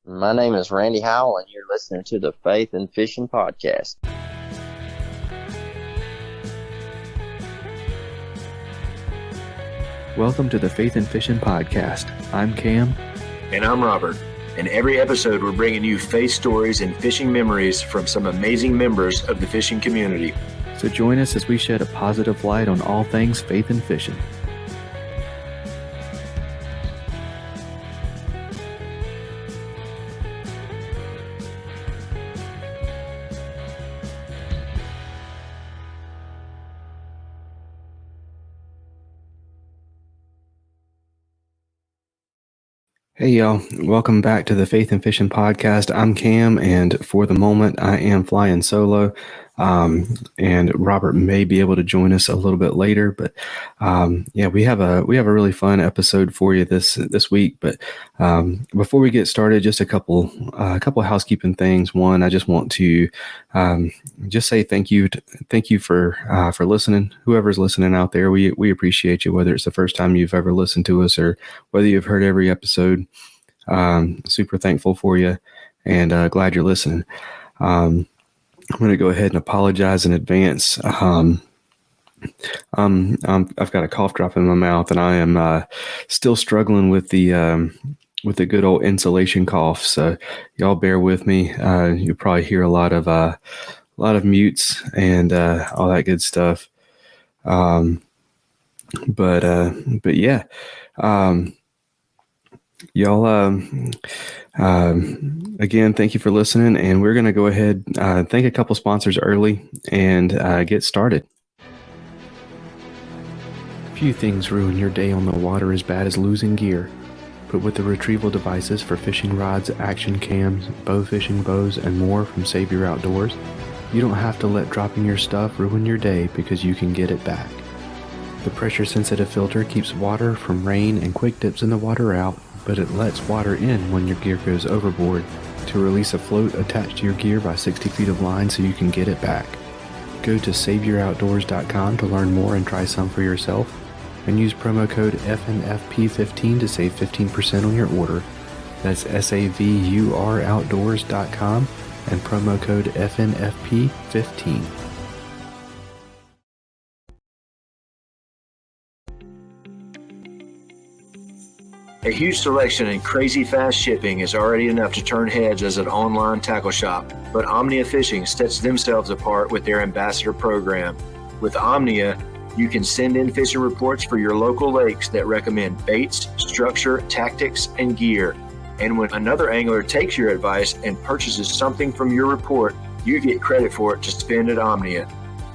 My name is Randy Howell, and you're listening to the Faith and Fishing Podcast. Welcome to the Faith and Fishing Podcast. I'm Cam. And I'm Robert. In every episode, we're bringing you faith stories and fishing memories from some amazing members of the fishing community. So join us as we shed a positive light on all things faith and fishing. Hey y'all, welcome back to the Faith and Fishing Podcast. I'm Cam, and for the moment I am flying solo, and Robert may be able to join us a little bit later, but we have a really fun episode for you this week. But before we get started, just a couple housekeeping things. One, I just want to just say thank you for listening. Whoever's listening out there, we appreciate you, whether it's the first time you've ever listened to us or whether you've heard every episode. Super thankful for you, and glad you're listening. I'm going to go ahead and apologize in advance. I've got a cough drop in my mouth, and I am still struggling with the good old insulation cough. So y'all bear with me. You'll probably hear a lot of mutes and all that good stuff. But yeah. Y'all, again, thank you for listening, and we're going to go ahead thank a couple sponsors early and get started. Few things ruin your day on the water as bad as losing gear, but with the retrieval devices for fishing rods, action cams, bow fishing bows, and more from Savior Outdoors, you don't have to let dropping your stuff ruin your day because you can get it back. The pressure-sensitive filter keeps water from rain and quick dips in the water out, but it lets water in when your gear goes overboard to release a float attached to your gear by 60 feet of line so you can get it back. Go to SaviorOutdoors.com to learn more and try some for yourself, and use promo code FNFP15 to save 15% on your order. That's SaviorOutdoors.com and promo code FNFP15. A huge selection and crazy fast shipping is already enough to turn heads as an online tackle shop, but Omnia Fishing sets themselves apart with their ambassador program. With Omnia, you can send in fishing reports for your local lakes that recommend baits, structure, tactics, and gear. And when another angler takes your advice and purchases something from your report, you get credit for it to spend at Omnia.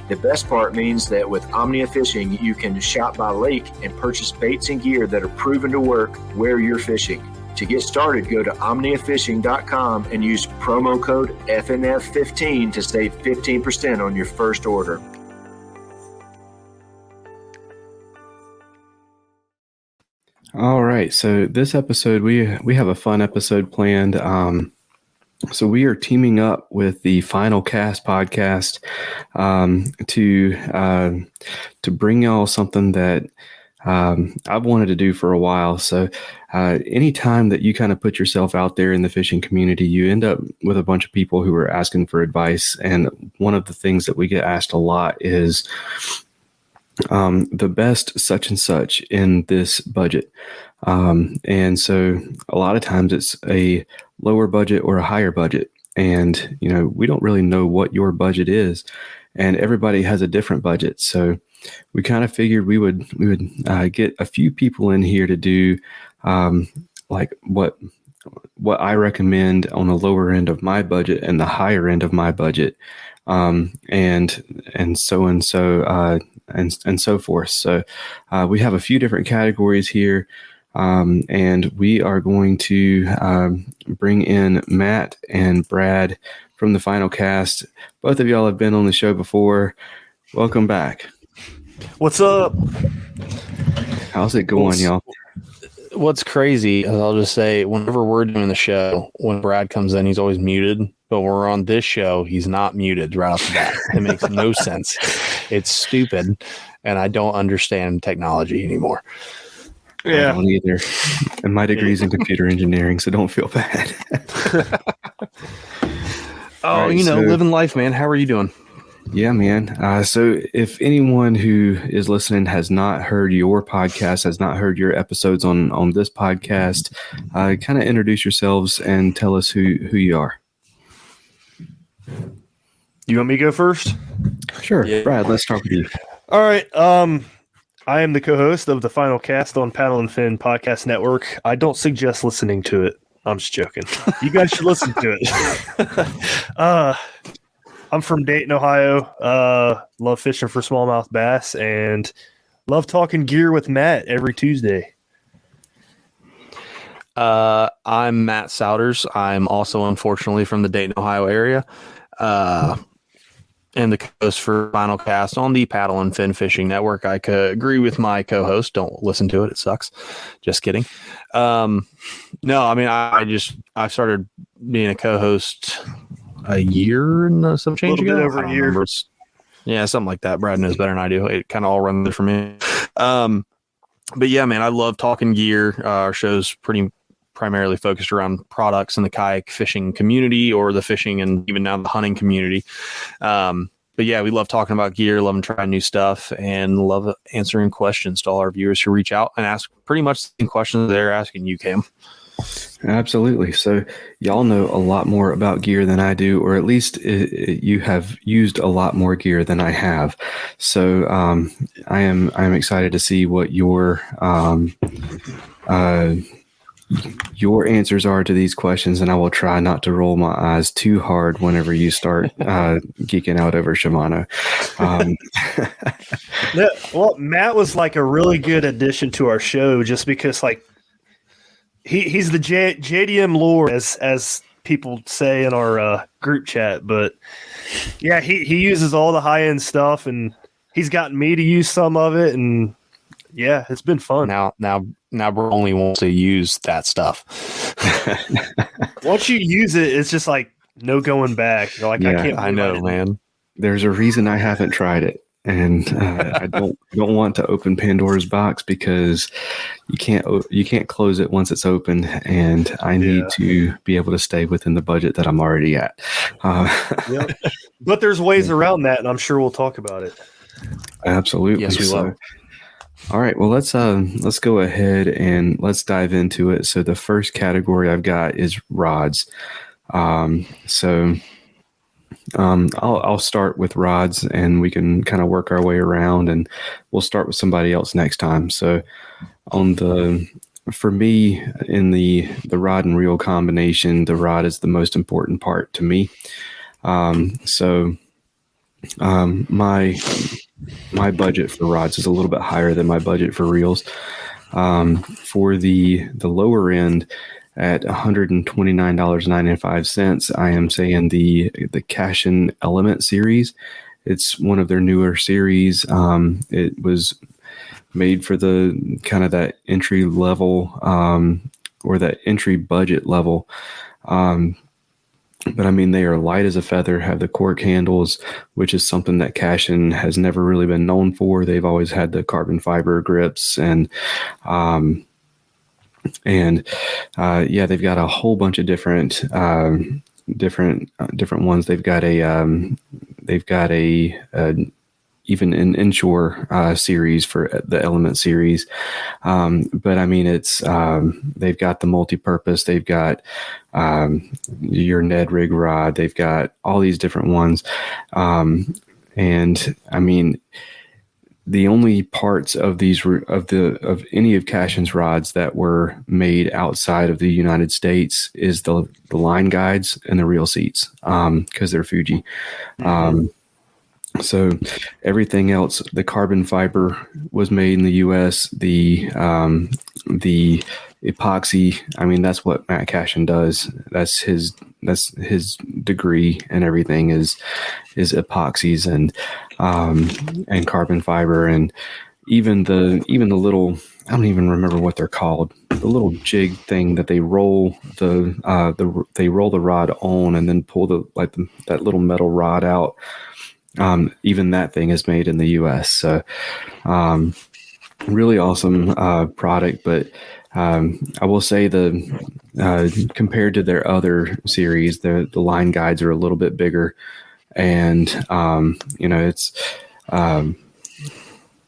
The best part means that with Omnia Fishing, you can shop by lake and purchase baits and gear that are proven to work where you're fishing. To get started, go to OmniaFishing.com and use promo code FNF15 to save 15% on your first order. All right, so this episode, we have a fun episode planned. So we are teaming up with the Final Cast podcast to bring y'all something that I've wanted to do for a while. So anytime that you kind of put yourself out there in the fishing community, you end up with a bunch of people who are asking for advice. And one of the things that we get asked a lot is the best such and such in this budget. And so a lot of times it's a lower budget or a higher budget. And, we don't really know what your budget is, and everybody has a different budget. So we kind of figured we would get a few people in here to do, like what I recommend on the lower end of my budget and the higher end of my budget. And so forth. So we have a few different categories here, and we are going to bring in Matt and Brad from the Final Cast. Both of y'all have been on the show before. Welcome back. What's up? How's it going, y'all? What's crazy, I'll just say, whenever we're doing the show, when Brad comes in, he's always muted. But when we're on this show, he's not muted right off the bat. It makes no sense. It's stupid, and I don't understand technology anymore. I don't either. And my degree's in computer engineering, so don't feel bad. Oh, right, living life, man. How are you doing? Yeah, man. So if anyone who is listening has not heard your podcast, has not heard your episodes on this podcast, kind of introduce yourselves and tell us who you are. You want me to go first? Sure. Yeah. Brad, let's start with you. All right. I am the co-host of the Final Cast on Paddle and Fin Podcast Network. I don't suggest listening to it. I'm just joking. You guys should listen to it. I'm from Dayton, Ohio. Love fishing for smallmouth bass and love talking gear with Matt every Tuesday. I'm Matt Souders. I'm also, unfortunately, from the Dayton, Ohio area. And the co-host for Final Cast on the Paddle and Fin Fishing Network. I agree with my co-host. Don't listen to it. It sucks. Just kidding. No, I mean, I started being a co-host a year and some change ago. Over a year. Yeah, something like that. Brad knows better than I do. It kind of all runs there for me. But yeah, man, I love talking gear. Our show's primarily focused around products in the kayak fishing community or the fishing and even now the hunting community. But yeah, we love talking about gear, loving trying new stuff, and love answering questions to all our viewers who reach out and ask pretty much the same questions they're asking you, Cam. Absolutely. So y'all know a lot more about gear than I do, or at least you have used a lot more gear than I have. So I am excited to see what your answers are to these questions, and I will try not to roll my eyes too hard whenever you start geeking out over Shimano. Well, Matt was like a really good addition to our show just because like he's the JDM lord as people say in our group chat, but yeah, he uses all the high end stuff and he's gotten me to use some of it, and yeah, it's been fun. Now bro only wants to use that stuff. Once you use it, it's just like no going back. You're like, yeah, I know, man. There's a reason I haven't tried it, and I don't want to open Pandora's box because you can't close it once it's open, and I need to be able to stay within the budget that I'm already at. Yep. But there's ways around that, and I'm sure we'll talk about it. Absolutely. Yes, we will. All right, well, let's go ahead and let's dive into it. So the first category I've got is rods. I'll start with rods, and we can kind of work our way around, and we'll start with somebody else next time. So for me, in the rod and reel combination, the rod is the most important part to me. My budget for rods is a little bit higher than my budget for reels. For the lower end at $129.95, I am saying the Cashin Element series. It's one of their newer series. It was made for the kind of that entry level or that entry budget level. But I mean, they are light as a feather, have the cork handles, which is something that Cashin has never really been known for. They've always had the carbon fiber grips and they've got a whole bunch of different ones. They've got even an inshore series for the Element series. But I mean, it's they've got the multi-purpose. They've got your Ned rig rod. They've got all these different ones. And I mean, the only parts of any of Cashin's rods that were made outside of the United States is the line guides and the reel seats, because they're Fuji. So everything else, the carbon fiber was made in the U.S. The epoxy, I mean, that's what Matt Cashin does. That's his degree and everything is epoxies and carbon fiber, and even the little, I don't even remember what they're called, the little jig thing that they roll they roll the rod on and then pull that little metal rod out. Even that thing is made in the U.S. So, really awesome product, but I will say compared to their other series, the line guides are a little bit bigger, and it's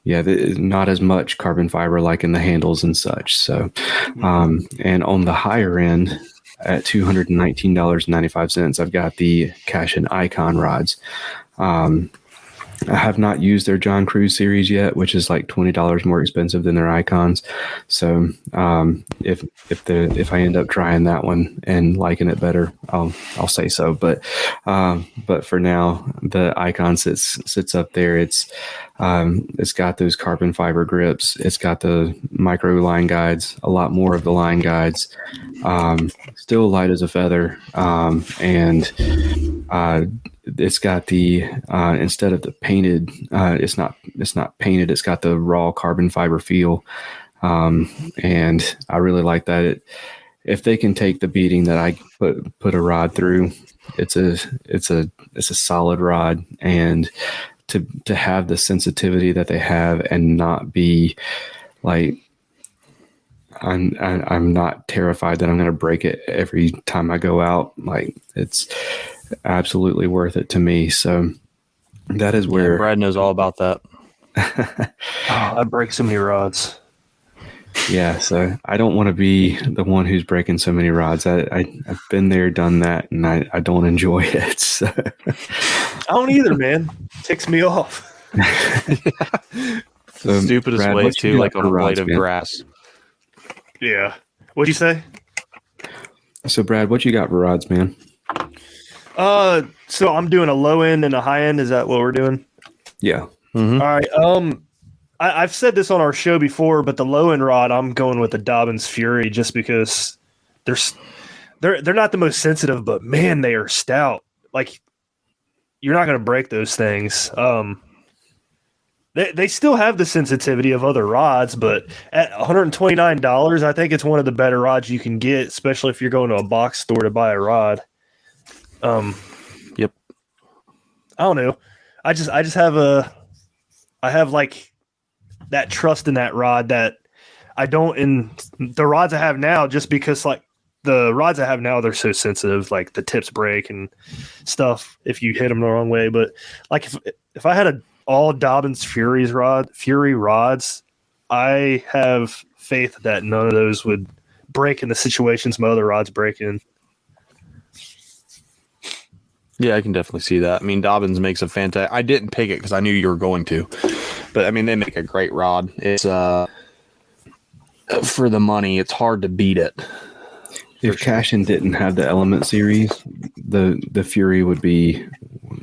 not as much carbon fiber like in the handles and such. So, and on the higher end, at $219.95, I've got the Cashin Icon rods. I have not used their John Cruz series yet, which is like $20 more expensive than their Icons. So if I end up trying that one and liking it better, I'll say so. But for now, the Icon sits up there. It's got those carbon fiber grips. It's got the micro line guides, a lot more of the line guides. Still light as a feather, and it's got the instead of the painted, it's not painted. It's got the raw carbon fiber feel, and I really like that. If they can take the beating that I put a rod through, it's a solid rod, and to have the sensitivity that they have and not be like. I'm not terrified that I'm going to break it every time I go out. Like, it's absolutely worth it to me. So that is where Brad knows all about that. I break so many rods. Yeah. So I don't want to be the one who's breaking so many rods. I've been there, done that, and I don't enjoy it. So. I don't either, man. It ticks me off. So, stupidest Brad, way too, like on a blade of man? grass. Yeah. What'd you say? So, Brad, what you got for rods, man? So I'm doing a low end and a high end. Is that what we're doing? Yeah. Mm-hmm. All right. I've said this on our show before, but the low end rod, I'm going with the Dobyns Fury just because they're not the most sensitive, but man, they are stout. Like, you're not going to break those things. They still have the sensitivity of other rods, but at $129, I think it's one of the better rods you can get, especially if you're going to a box store to buy a rod. Yep. I don't know. I have like that trust in that rod that I don't in the rods I have now, just because like the rods I have now, they're so sensitive, like the tips break and stuff if you hit them the wrong way. But like if I had all Dobyns Fury rods, I have faith that none of those would break in the situations my other rods break in. Yeah, I can definitely see that. I mean, Dobyns makes a fantastic. I didn't pick it because I knew you were going to, but I mean, they make a great rod. It's for the money, it's hard to beat it. If Cashin didn't have the Element series, the Fury would be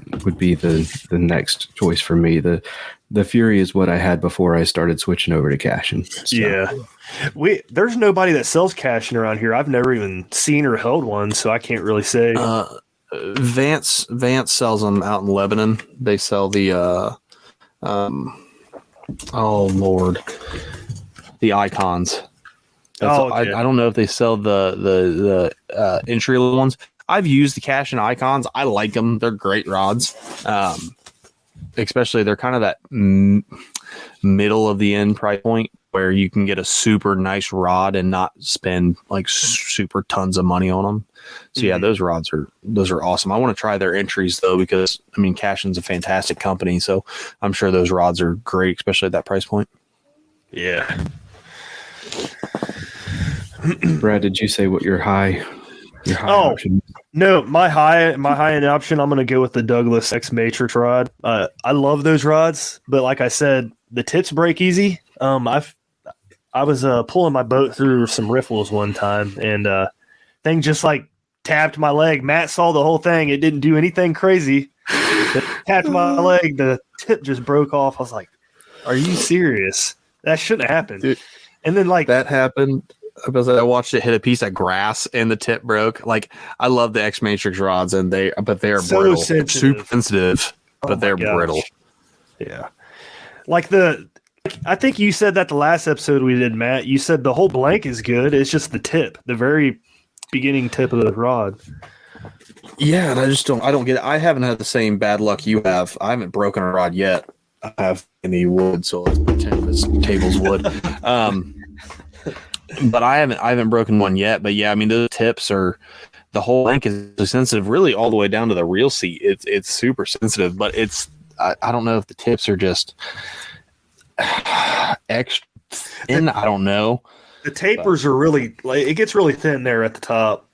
the next choice for me. The Fury is what I had before I started switching over to Cashin. So. Yeah. There's nobody that sells Cashin around here. I've never even seen or held one, so I can't really say. Vance sells them out in Lebanon. They sell the oh Lord, the Icons. Okay. I don't know if they sell the entry level ones. I've used the Cashin Icons. I like them. They're great rods. Especially they're kind of that middle of the end price point where you can get a super nice rod and not spend like super tons of money on them. So yeah, those are awesome. I want to try their entries though, because I mean, Cashin's a fantastic company. So I'm sure those rods are great, especially at that price point. Yeah. Brad, did you say what your high option? No, my high end option, I'm going to go with the Douglas X Matrix rod. I love those rods, but like I said, the tips break easy. I was pulling my boat through some riffles one time, and thing just like tapped my leg. Matt saw the whole thing. It didn't do anything crazy. It tapped my leg. The tip just broke off. I was like, "Are you serious? That shouldn't happen." Dude, and then like that happened. I watched it hit a piece of grass and the tip broke. Like, I love the X Matrix rods, but they are so brittle, sensitive. super sensitive, but they're brittle. Yeah, like I think you said that the last episode we did, Matt. You said the whole blank is good. It's just the tip, the very beginning tip of the rod. Yeah, and I don't get it. I haven't had the same bad luck you have. I haven't broken a rod yet. have any wood, so let's pretend this table's wood. But I haven't broken one yet. But yeah, I mean, those tips are, the whole link is sensitive, really all the way down to the reel seat. It's super sensitive, but I don't know if the tips are just extra thin. I don't know. The tapers are really, like, it gets really thin there at the top.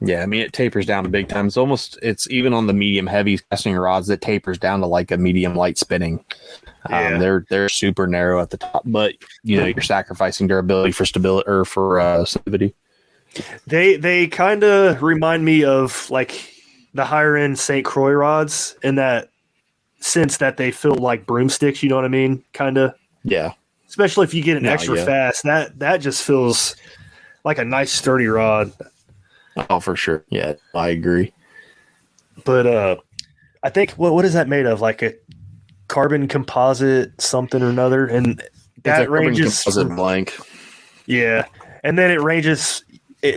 Yeah, I mean, it tapers down to big time. It's even on the medium heavy casting rods that tapers down to like a medium light spinning. Yeah. They're super narrow at the top, but you're sacrificing durability for stability or for stability. They kind of remind me of like the higher end St. Croix rods in that sense that they feel like broomsticks. You know what I mean? Kind of. Yeah. Especially if you get an extra fast, that just feels like a nice sturdy rod. Oh, for sure. Yeah, I agree. But I think what is that made of? Like a carbon composite something or another, and that ranges composite blank. Yeah, and then it ranges.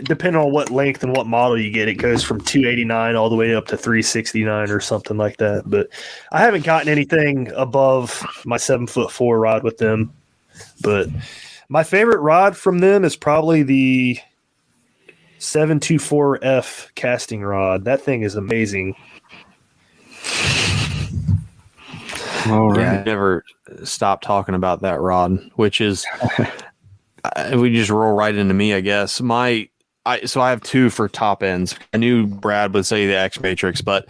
Depending on what length and what model you get, it goes from 289 all the way up to 369 or something like that. But I haven't gotten anything above my 7'4" rod with them. But my favorite rod from them is probably the 724F casting rod. That thing is amazing. All right. Yeah, I never stopped talking about that rod, which is we just roll right into me, I guess. So I have two for top ends. I knew Brad would say the X Matrix, but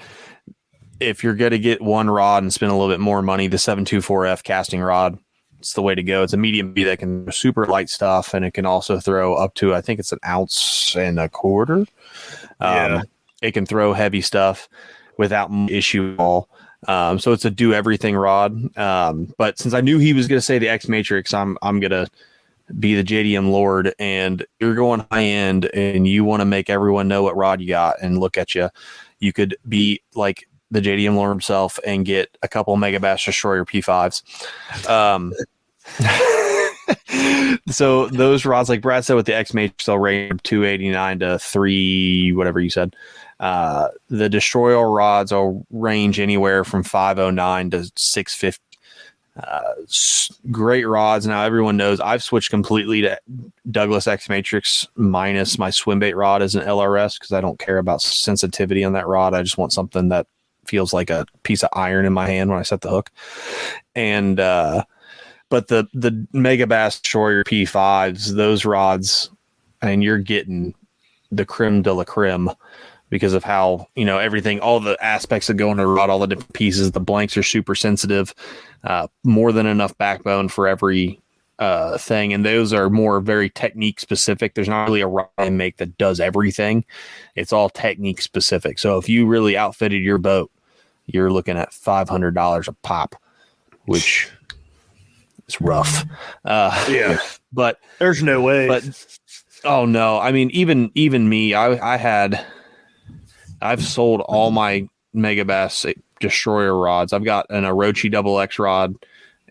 if you're going to get one rod and spend a little bit more money, the 724F casting rod, it's the way to go. It's a medium B that can super light stuff, and it can also throw up to, I think it's 1.25 ounces. It can throw heavy stuff without issue at all. So it's a do everything rod. But since I knew he was going to say the X Matrix, I'm going to be the JDM Lord, and you're going high end and you want to make everyone know what rod you got and look at you. You could be like the JDM Lord himself and get a couple Megabass Destroyer P5s. So those rods, like Brad said, with the X Matrix, they'll range from 289 to 3, whatever you said. The Destroyer rods will range anywhere from 509 to 650. Great rods. Now everyone knows I've switched completely to Douglas X Matrix minus my swim bait rod as an LRS because I don't care about sensitivity on that rod. I just want something that feels like a piece of iron in my hand when I set the hook. And but the Megabass Destroyer P5s, those rods, I mean, you're getting the creme de la creme because of how, everything, all the aspects that go into the rod, all the different pieces. The blanks are super sensitive, more than enough backbone for every thing. And those are more very technique specific. There's not really a rod I make that does everything. It's all technique specific. So if you really outfitted your boat, you're looking at $500 a pop, which is rough. Yeah, but there's no way. But oh no, I mean, even me, I've sold all my Megabass Destroyer rods. I've got an Orochi Double X rod.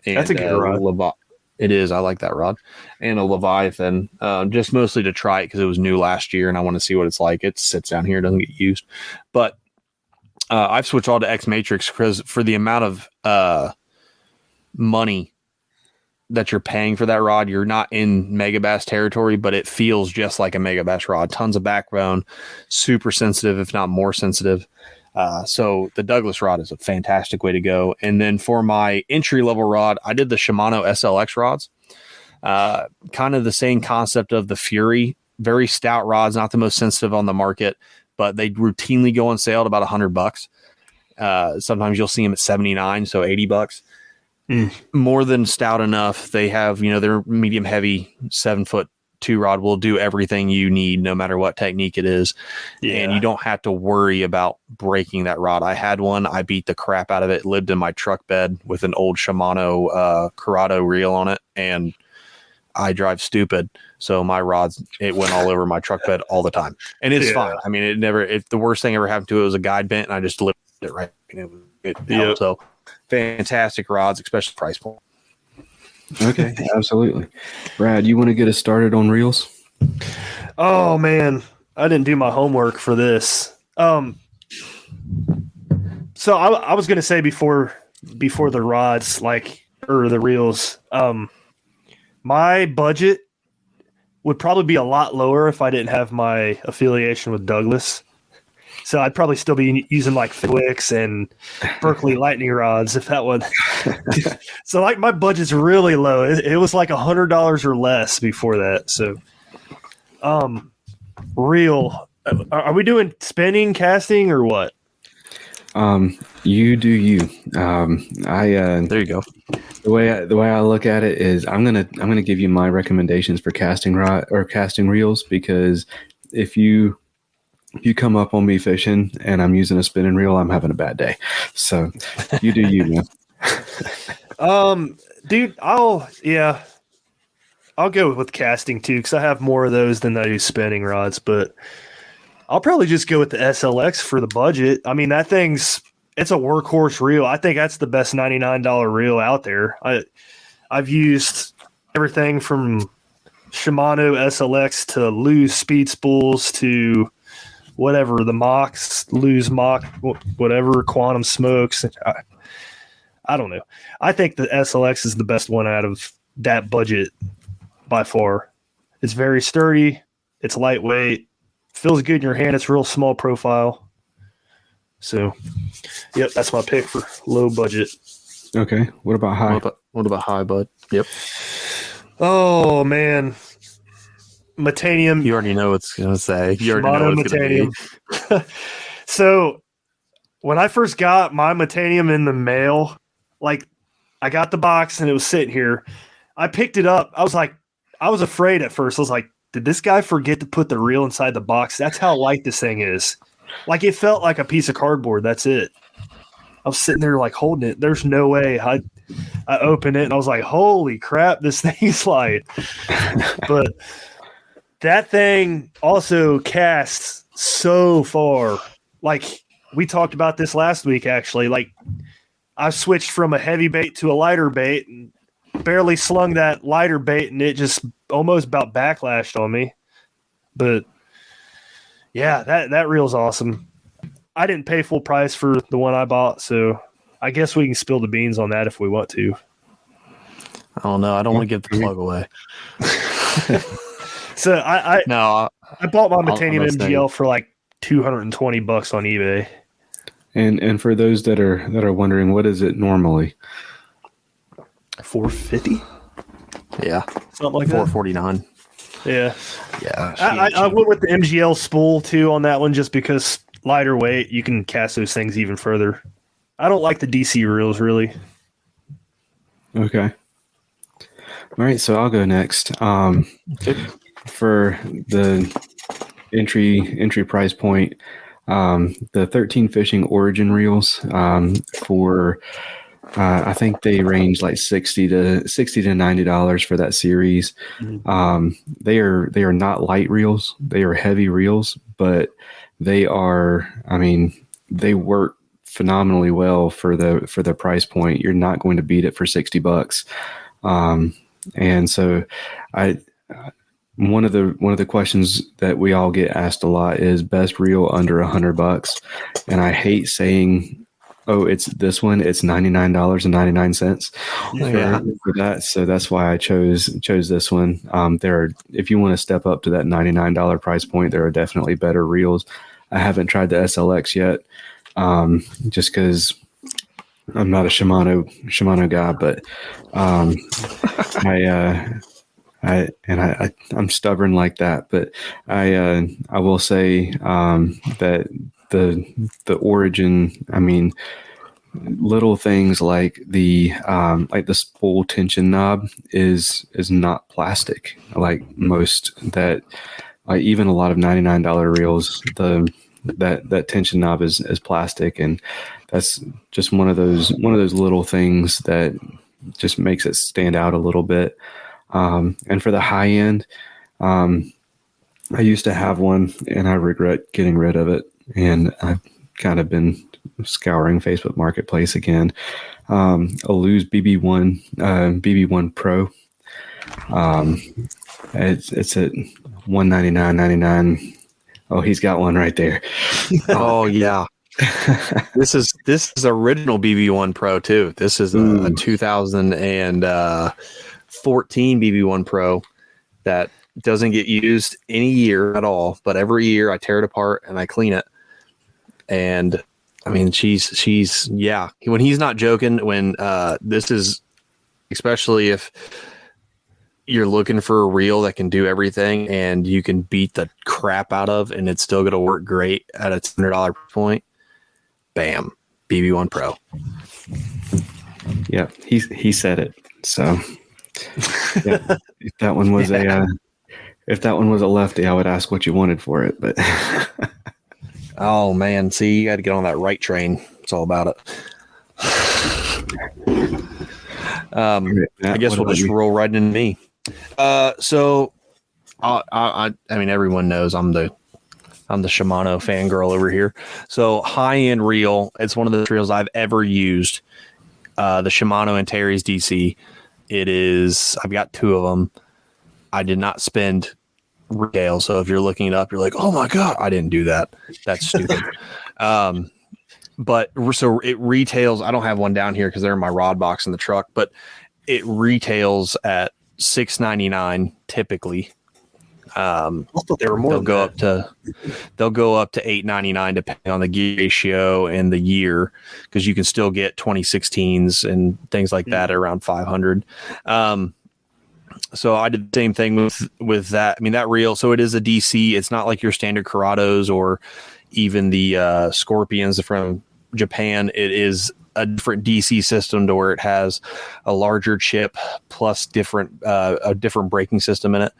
And that's a good rod. It is. I like that rod. And a Leviathan, just mostly to try it because it was new last year and I want to see what it's like. It sits down here, doesn't get used. But I've switched all to X Matrix because for the amount of money that you're paying for that rod, you're not in Megabass territory, but it feels just like a Megabass rod. Tons of backbone, super sensitive, if not more sensitive. So the Douglas rod is a fantastic way to go. And then for my entry level rod, I did the Shimano SLX rods. Kind of the same concept of the Fury. Very stout rods, not the most sensitive on the market, but they routinely go on sale at about $100. Sometimes you'll see them at 79, so $80. More than stout enough. They have, their medium heavy 7'2" rod will do everything you need, no matter what technique it is. Yeah. And you don't have to worry about breaking that rod. I had one, I beat the crap out of it, lived in my truck bed with an old Shimano Corrado reel on it, and I drive stupid. So my rods, it went all over my truck bed all the time. And it's fine. I mean, if the worst thing ever happened to it was a guide bent and I just lifted it right. So fantastic rods, especially price point. Okay, absolutely. Brad, you want to get us started on reels? Oh man, I didn't do my homework for this. So I was going to say before before the rods, or the reels. My budget would probably be a lot lower if I didn't have my affiliation with Douglas. So I'd probably still be using like Fitwicks and Berkeley Lightning rods if that one. So like my budget's really low. It was like $100 or less before that. So, reel. Are we doing spinning, casting, or what? You do you. There you go. The way I look at it is I'm gonna give you my recommendations for casting rod or casting reels, because if you come up on me fishing and I'm using a spinning reel, I'm having a bad day. So you do you, man. Dude, I'll go with casting too, because I have more of those than I do spinning rods, but I'll probably just go with the SLX for the budget. I mean, it's a workhorse reel. I think that's the best $99 reel out there. I've used everything from Shimano SLX to Lew's speed spools to whatever, the Mox, Lew's Mock, whatever, Quantum Smokes. I don't know. I think the SLX is the best one out of that budget by far. It's very sturdy. It's lightweight. Feels good in your hand. It's real small profile. So, yep, that's my pick for low budget. Okay. What about high? What about high, bud? Yep. Oh, man. Metanium. You already know what it's going to say. You already know what it's going to be. So when I first got my Metanium in the mail, like I got the box and it was sitting here. I picked it up. I was afraid at first. I was like, did this guy forget to put the reel inside the box? That's how light this thing is. Like it felt like a piece of cardboard. That's it. I was sitting there like holding it. There's no way. I opened it and I was like, holy crap, this thing's light. But that thing also casts so far. Like we talked about this last week, actually. Like I switched from a heavy bait to a lighter bait and barely slung that lighter bait, and it just almost about backlashed on me. But yeah, that reel's awesome. I didn't pay full price for the one I bought, so I guess we can spill the beans on that if we want to. I don't know. I don't want to give the plug away. So I bought my Metanium MGL for like $220 on eBay. And for those that are wondering, what is it normally? $450? Yeah, something like that. $449. Yeah. Yeah. I went with the MGL spool too on that one, just because lighter weight, you can cast those things even further. I don't like the DC reels really. Okay. All right, so I'll go next. For the entry price point, the 13 Fishing Origin reels for I think they range like $60 to $90 for that series. Mm-hmm. They are not light reels; they are heavy reels, but they are. I mean, they work phenomenally well for the price point. You're not going to beat it for $60. And so one of the questions that we all get asked a lot is best reel under $100. And I hate saying, oh, it's this one, it's $99.99 for that. So that's why I chose this one. If you want to step up to that $99 price point, there are definitely better reels. I haven't tried the SLX yet. Just because I'm not a Shimano guy, but I'm stubborn like that. But I will say that the Origin, I mean, little things like the spool tension knob is not plastic like most that even a lot of $99 reels, that tension knob is plastic, and that's just one of those little things that just makes it stand out a little bit. And for the high end, I used to have one and I regret getting rid of it, and I've kind of been scouring Facebook Marketplace again. A Lew's BB1 Pro. It's at $199.99. Oh, he's got one right there. Oh yeah. This is original BB1 Pro too. This is a 2014 BB1 Pro that doesn't get used any year at all, but every year I tear it apart and I clean it. And I mean, she's yeah. When he's not joking, when this is, especially if you're looking for a reel that can do everything and you can beat the crap out of, and it's still going to work great at a $200 point. Bam, BB1 Pro. Yeah, he said it. So yeah, if that one was a lefty, I would ask what you wanted for it. But oh man, see, you got to get on that right train. It's all about it. I guess we'll just roll right into me. So I mean, everyone knows I'm the Shimano fangirl over here. So high-end reel, it's one of the reels I've ever used. The Shimano Antares DC. I've got two of them. I did not spend retail. So if you're looking it up, you're like, oh my God, I didn't do that. That's stupid. But so it retails. I don't have one down here because they're in my rod box in the truck, but it retails at $699 typically. I thought they were more. They'll go up to $899 depending on the gear ratio and the year, because you can still get 2016s and things like that at around $500. So I did the same thing with that. I mean, that reel. So it is a DC. It's not like your standard Curados or even the Scorpions from Japan. It is a different DC system to where it has a larger chip plus a different braking system in it.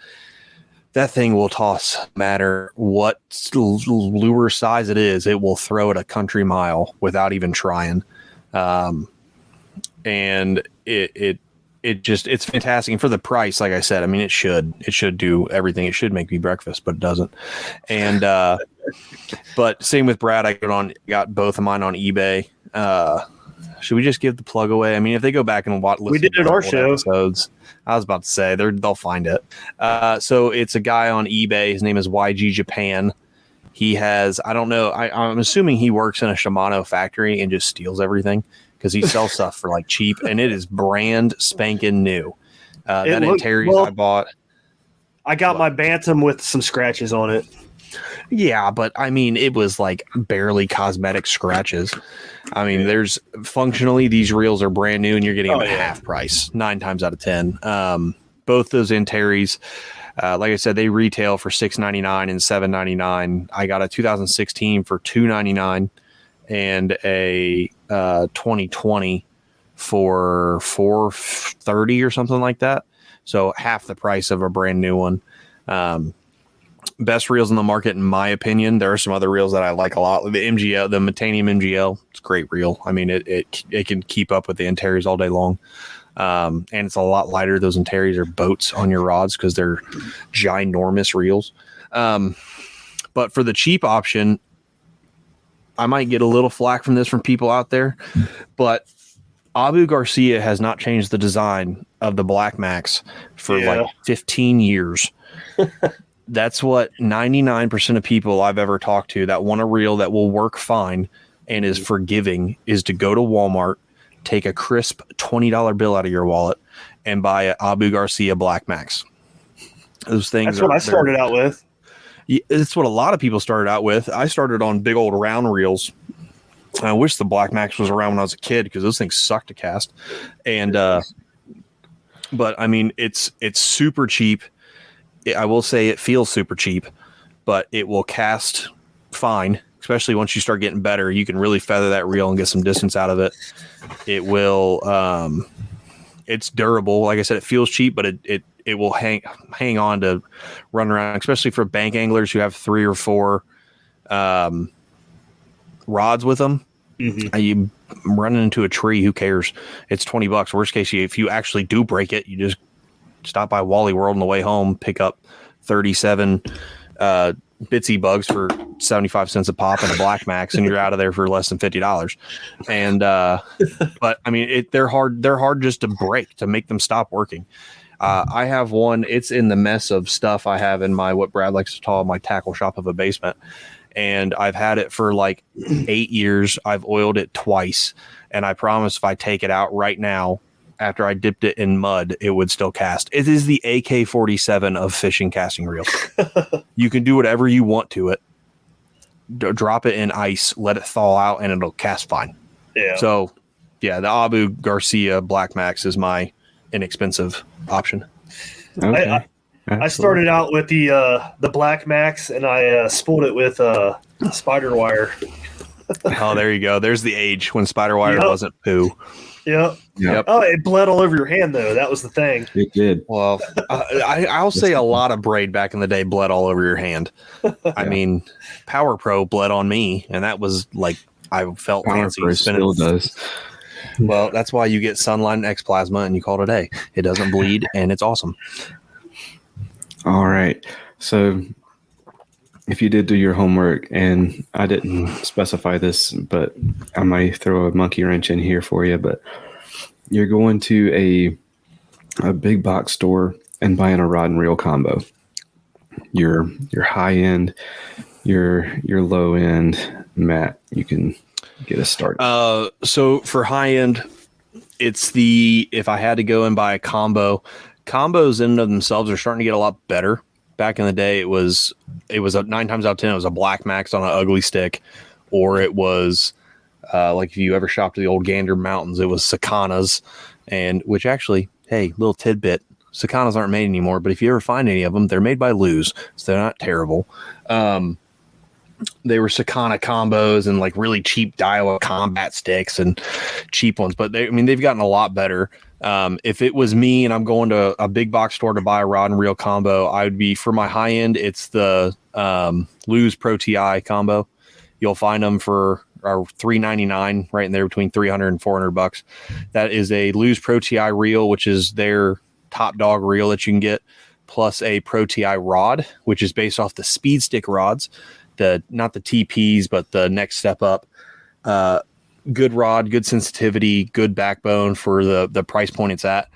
That thing will toss, no matter what lure size it is. It will throw it a country mile without even trying. And it's fantastic. And for the price, like I said, I mean, it should do everything. It should make me breakfast, but it doesn't. And, but same with Brad, I got both of mine on eBay. Should we just give the plug away? I mean, if they go back and watch, we did it in our show episodes. I was about to say they'll find it. So it's a guy on eBay. His name is YG Japan. He has, I don't know. I'm assuming he works in a Shimano factory and just steals everything because he sells stuff for like cheap, and it is brand spanking new. That Antares I bought. I got my Bantam with some scratches on it. Yeah, but I mean, it was like barely cosmetic scratches. I mean, there's functionally these reels are brand new, and you're getting them at half price 9 times out of 10. Both those Antares, like I said, they retail for $699 and $799. I got a 2016 for $299 and a 2020 for $430 or something like that. So half the price of a brand new one. Best reels in the market, in my opinion. There are some other reels that I like a lot. The MGL, the Metanium MGL, it's a great reel. I mean, it can keep up with the Antares all day long. And it's a lot lighter. Those Antares are boats on your rods because they're ginormous reels. But for the cheap option, I might get a little flack from people out there, but Abu Garcia has not changed the design of the Black Max for like 15 years. That's what 99% of people I've ever talked to that want a reel that will work fine and is forgiving is to go to Walmart, take a crisp $20 bill out of your wallet, and buy an Abu Garcia Black Max. Those things. That's what I started out with. It's what a lot of people started out with. I started on big old round reels. I wish the Black Max was around when I was a kid because those things suck to cast. And but I mean, it's super cheap. I will say it feels super cheap, but it will cast fine, especially once you start getting better. You can really feather that reel and get some distance out of it. It will, it's durable. Like I said, it feels cheap, but it will hang on to run around, especially for bank anglers who have 3 or 4 rods with them. Mm-hmm. You running into a tree, who cares? It's $20. Worst case, if you actually do break it, you just stop by Wally World on the way home, pick up 37 Bitsy bugs for 75 cents a pop and a Black Max, and you're out of there for less than $50. And but I mean, they're hard just to break, to make them stop working. I have one. It's in the mess of stuff I have in my, what Brad likes to call my tackle shop of a basement, and I've had it for like 8 years. I've oiled it twice, and I promise if I take it out right now, after I dipped it in mud, it would still cast. It is the AK-47 of fishing casting reels. You can do whatever you want to it. Drop it in ice, let it thaw out, and it'll cast fine. Yeah. So, yeah, the Abu Garcia Black Max is my inexpensive option. Okay. I started out with the Black Max, and I spooled it with spider wire. Oh, there you go. There's the age when spider wire wasn't poo. Yep. Oh, it bled all over your hand, though. That was the thing. It did. Well, I'll say a lot of braid back in the day bled all over your hand. I mean, Power Pro bled on me, and that was like I felt Power fancy. Pro still does. Well, that's why you get Sunlight and X-Plasma, and you call it a day. It doesn't bleed, and it's awesome. All right. So if you did do your homework, and I didn't specify this, but I might throw a monkey wrench in here for you, but you're going to a big box store and buying a rod and reel combo. Your high end, your low end, Matt, you can get us started. So for high end, it's if I had to go and buy a combo, combos in and of themselves are starting to get a lot better. Back in the day, it was a 9 times out of 10, it was a Black Max on an ugly stick, or it was like if you ever shopped at the old Gander Mountains, it was Sakanas, and which actually, hey, little tidbit, Sakanas aren't made anymore, but if you ever find any of them, they're made by Luz, so they're not terrible. They were Sakana combos and like really cheap Daiwa combat sticks and cheap ones, but they've gotten a lot better. If it was me and I'm going to a big box store to buy a rod and reel combo, I would be, for my high end, it's the Luz Pro TI combo. You'll find them for $399, right in there between $300 and $400. That is a Luz Pro TI reel, which is their top dog reel that you can get, plus a Pro TI rod, which is based off the Speed Stick rods, not the TPs, but the next step up. Good rod, good sensitivity, good backbone for the price point it's at.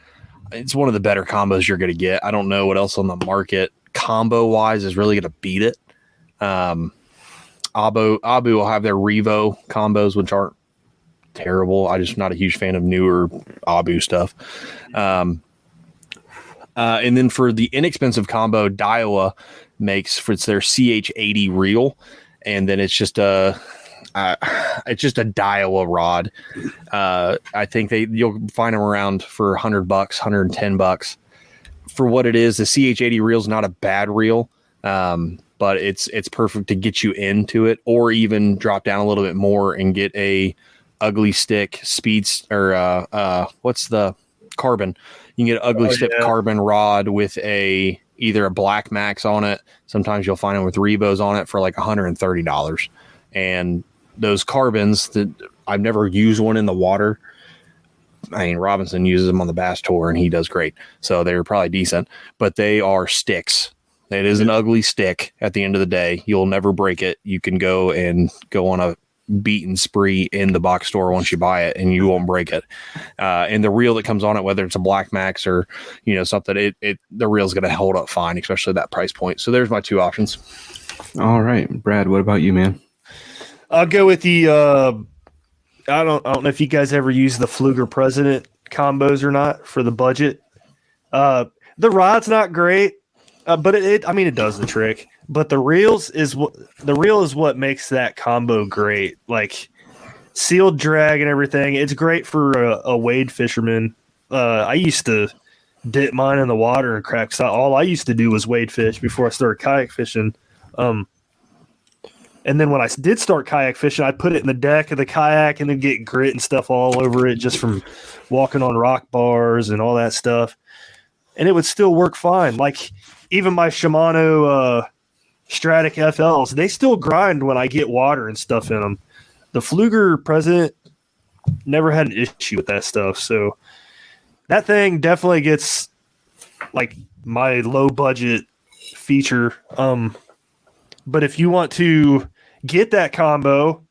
It's one of the better combos you're going to get. I don't know what else on the market combo wise is really going to beat it. Abu will have their Revo combos, which aren't terrible. I'm just not a huge fan of newer Abu stuff. And then for the inexpensive combo, Daiwa makes it's their CH80 reel, and then it's just a Daiwa rod. I think you'll find them around for $100, $110 for what it is. The CH80 reel is not a bad reel, but it's perfect to get you into it, or even drop down a little bit more and get a ugly stick what's the carbon? You can get an ugly stick carbon rod with either a Black Max on it. Sometimes you'll find them with Rebos on it for like $130, and those carbons that I've never used one in the water. I mean, Robinson uses them on the Bass Tour and he does great. So they're probably decent, but they are sticks. It is an ugly stick at the end of the day. You'll never break it. You can go on a beaten spree in the box store once you buy it and you won't break it. And the reel that comes on it, whether it's a Black Max or, something, the reel's going to hold up fine, especially at that price point. So there's my two options. All right, Brad, what about you, man? I'll go with the I don't know if you guys ever use the Pfluger President combos or not for the budget. The rod's not great, but it does the trick. But the reel is what makes that combo great. Like sealed drag and everything. It's great for a wade fisherman. I used to dip mine in the water and crack. So all I used to do was wade fish before I started kayak fishing. And then when I did start kayak fishing, I'd put it in the deck of the kayak and then get grit and stuff all over it just from walking on rock bars and all that stuff. And it would still work fine. Like even my Shimano Stratic FLs, they still grind when I get water and stuff in them. The Pfluger President never had an issue with that stuff. So that thing definitely gets like my low budget feature. But if you want to get that combo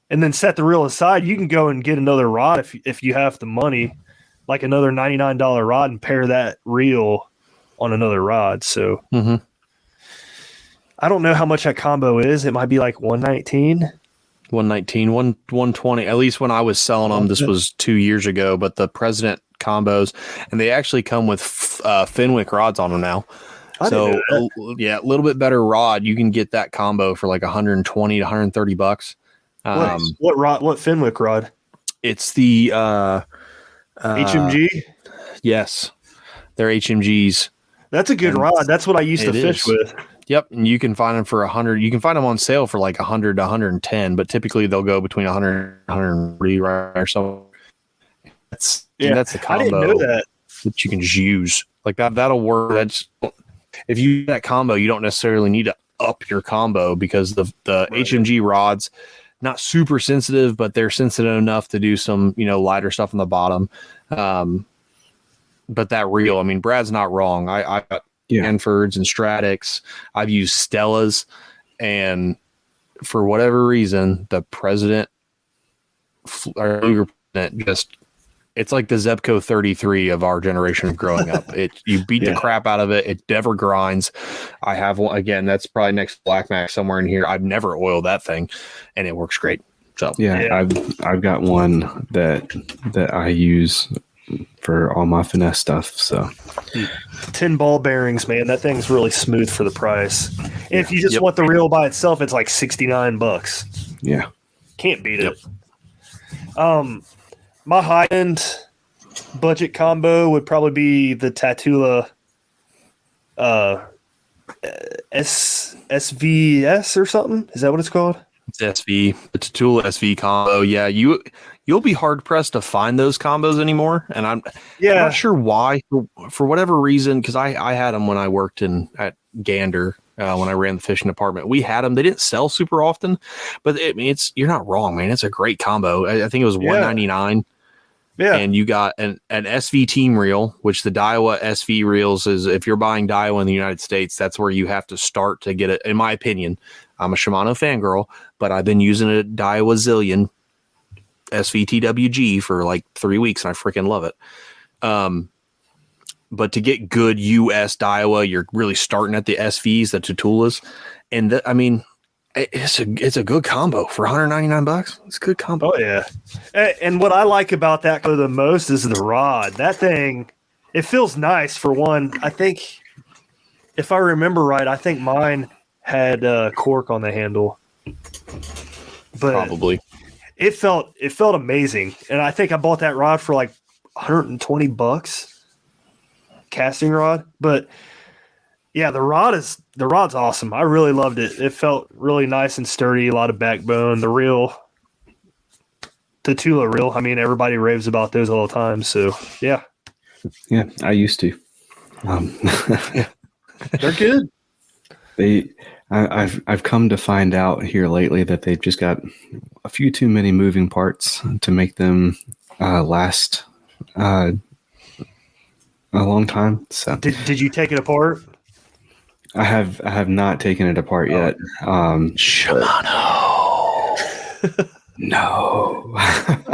and then set the reel aside, you can go and get another rod if you have the money, like another $99 rod, and pair that reel on another rod. So I don't know how much that combo is. It might be like 119. 119, 120. At least when I was selling them, this was 2 years ago. But the President combos, and they actually come with Fenwick rods on them now. So yeah, a little bit better rod. You can get that combo for like 120 to 130 bucks. What rod? What Fenwick rod? It's the HMG. Yes, they're HMGs. That's a good rod. That's what I used to fish with. Yep, and you can find them for 100. You can find them on sale for like 100 to 110, but typically they'll go between 100 and 103 or so. That's the combo. I didn't know that you can just use like that. That'll work. That's if you use that combo, you don't necessarily need to up your combo because the HMG rods not super sensitive, but they're sensitive enough to do some lighter stuff on the bottom. But that reel, I mean, Brad's not wrong. I got Hanfords and Stratix. I've used Stellas, and for whatever reason, the President just it's like the Zebco 33 of our generation of growing up. You beat the crap out of it. It never grinds. I have one again. That's probably next to Black Max somewhere in here. I've never oiled that thing, and it works great. So I've got one that I use for all my finesse stuff. So 10 ball bearings, man. That thing's really smooth for the price. And if you just want the reel by itself, it's like $69. Yeah, can't beat it. My high end budget combo would probably be the Tatula SVS or something. Is that what it's called? It's SV, the Tatula SV combo. Yeah, you'll be hard pressed to find those combos anymore, and I'm not sure why. For whatever reason, because I had them when I worked at Gander when I ran the fishing department. We had them. They didn't sell super often, but you're not wrong, man. It's a great combo. I think it was $199. Yeah, and you got an SV team reel, which the Daiwa SV reels is. If you're buying Daiwa in the United States, that's where you have to start to get it. In my opinion, I'm a Shimano fangirl, but I've been using a Daiwa Zillion SVTWG for like 3 weeks, and I freaking love it. But to get good US Daiwa, you're really starting at the SVs, the Tatulas, and it's a good combo for $199. It's a good combo. Oh yeah, and what I like about that the most is the rod. That thing, it feels nice for one. I think, if I remember right, I think mine had cork on the handle, but probably it felt amazing. And I think I bought that rod for like $120, casting rod. But yeah, the rod's awesome. I really loved it. It felt really nice and sturdy, a lot of backbone. The reel, the Tula reel, I mean, everybody raves about those all the time. So yeah, I used to. They're good. I've come to find out here lately that they've just got a few too many moving parts to make them last a long time. So did you take it apart? I have not taken it apart yet. Shimano. No.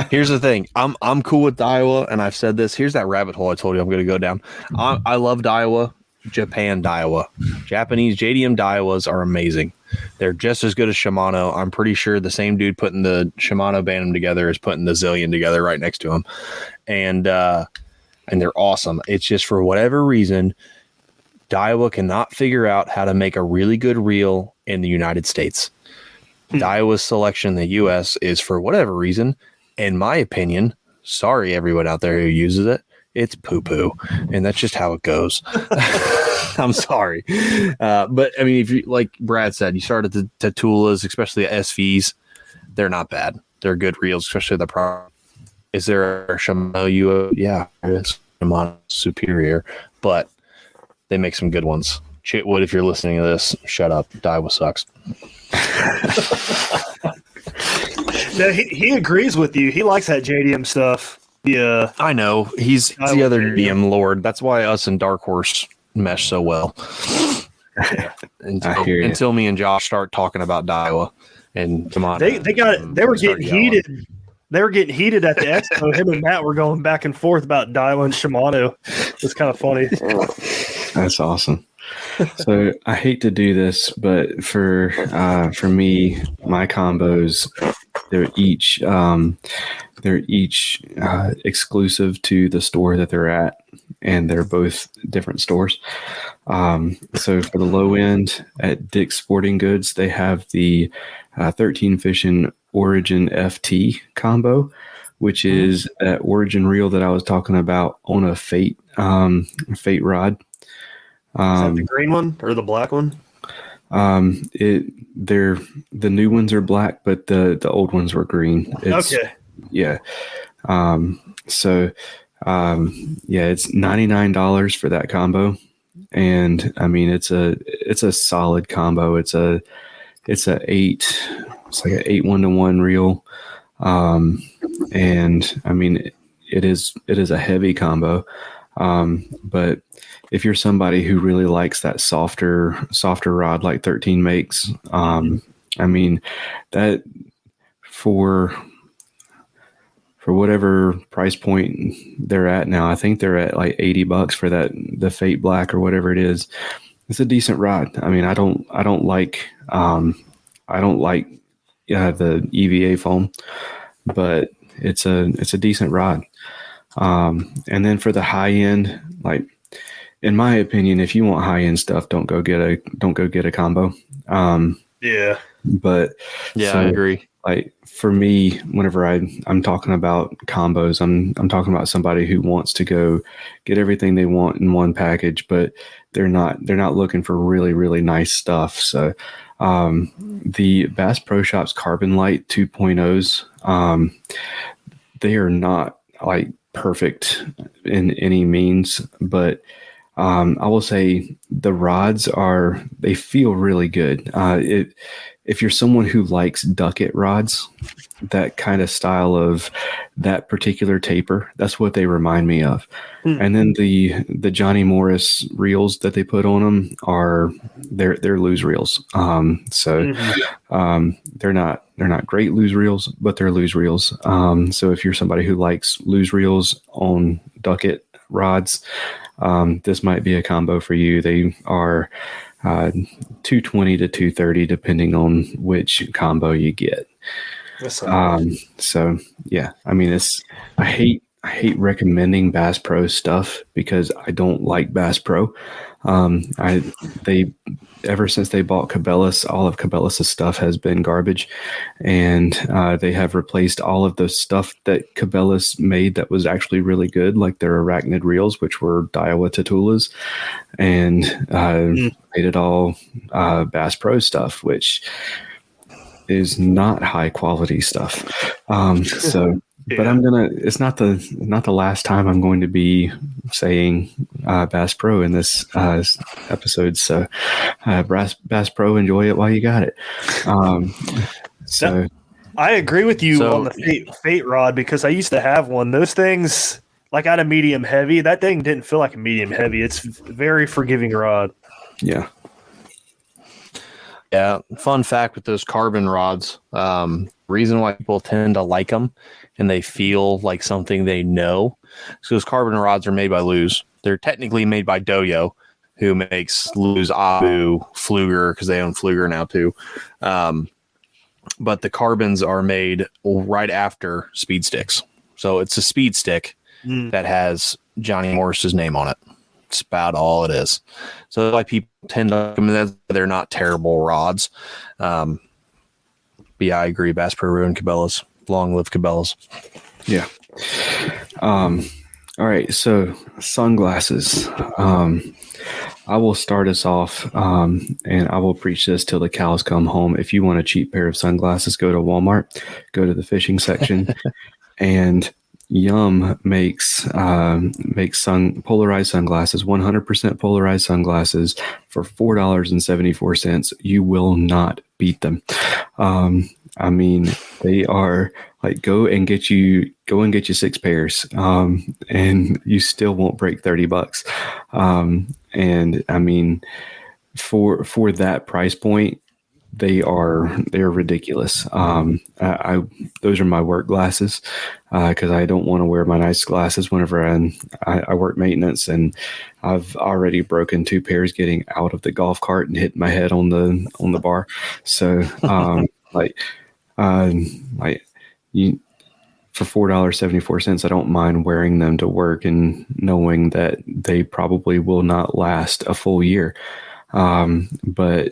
Here's the thing. I'm cool with Daiwa, and I've said this. Here's that rabbit hole I told you I'm going to go down. I love Daiwa. Japan Daiwa. Japanese JDM Daiwas are amazing. They're just as good as Shimano. I'm pretty sure the same dude putting the Shimano Bantam together is putting the Zillion together right next to him. And they're awesome. It's just for whatever reason, Daiwa cannot figure out how to make a really good reel in the United States. Daiwa's selection in the US is, for whatever reason, in my opinion, sorry everyone out there who uses it, it's poo-poo. And that's just how it goes. I'm sorry. But I mean, if you, like Brad said, you start at the Tatulas, especially the SVs, they're not bad. They're good reels, especially the Pro. Is there a Shimano? Yeah, it is. Shimano superior, but they make some good ones. Chitwood, if you're listening to this, shut up. Daiwa sucks. No, he agrees with you. He likes that JDM stuff. Yeah, I know. He's the other JDM lord. That's why us and Dark Horse mesh so well. Until me and Josh start talking about Daiwa and Shimano. They were getting heated. They were getting heated at the expo. Him and Matt were going back and forth about Daiwa and Shimano. It's kind of funny. That's awesome. So I hate to do this, but for me, my combos, they're each exclusive to the store that they're at, and they're both different stores. So for the low end at Dick's Sporting Goods, they have the 13 Fishing Origin FT combo, which is that Origin reel that I was talking about on a Fate rod. Is that the green one or the black one? The new ones are black, but the old ones were green. Okay. Yeah. It's $99 for that combo. And I mean, it's a solid combo. It's like an 8 1-to-1 reel. And I mean, it is a heavy combo. But if you're somebody who really likes that softer rod like 13 makes, I mean, that for whatever price point they're at now, I think they're at like $80 for the Fate Black or whatever it is. It's a decent rod. I mean, I don't like the EVA foam, but it's a decent rod. And then for the high end, like in my opinion, if you want high end stuff, don't go get a combo. Yeah. But yeah, I agree. Like for me, whenever I'm talking about combos, I'm talking about somebody who wants to go get everything they want in one package, but they're not looking for really, really nice stuff. So the Bass Pro Shops Carbon Light 2.0s, they are not like perfect in any means, but I will say the rods they feel really good. If you're someone who likes ducket rods, that kind of style of that particular taper, that's what they remind me of. And then the Johnny Morris reels that they put on them they're loose reels. They're not great loose reels, but they're loose reels. So if you're somebody who likes loose reels on ducket rods, this might be a combo for you. They are $220 to $230 depending on which combo you get. So yeah, I mean, I hate recommending Bass Pro stuff because I don't like Bass Pro. Ever since they bought Cabela's, all of Cabela's stuff has been garbage, and they have replaced all of the stuff that Cabela's made that was actually really good, like their arachnid reels, which were Daiwa Tatulas, and made it all Bass Pro stuff, which is not high quality stuff. But it's not the last time I'm going to be saying Bass Pro in this episode. So Bass Pro, enjoy it while you got it. I agree with you on the Fate rod because I used to have one. Those things, like at a medium heavy, that thing didn't feel like a medium heavy. It's a very forgiving rod. Yeah. Yeah. Fun fact with those carbon rods, reason why people tend to like them and they feel like something they know. So those carbon rods are made by Luz. They're technically made by Doyo, who makes Luz, Abu, Fluger, because they own Fluger now too. But the carbons are made right after Speed Sticks. So it's a Speed Stick that has Johnny Morris's name on it. It's about all it is. So that's why people tend to, they're not terrible rods. But yeah, I agree. Bass Pro ruined Cabela's. Long live Cabela's. Yeah. All right. So sunglasses. I will start us off, and I will preach this till the cows come home. If you want a cheap pair of sunglasses, go to Walmart, go to the fishing section, and Yum makes polarized sunglasses, 100% polarized sunglasses for $4.74. You will not beat them. I mean, they are like go and get you 6 pairs, and you still won't break $30. And I mean, for that price point, they're ridiculous. I those are my work glasses because I don't want to wear my nice glasses whenever I work maintenance, and I've already broken 2 pairs getting out of the golf cart and hit my head on the bar. So like you. For $4.74, I don't mind wearing them to work and knowing that they probably will not last a full year. But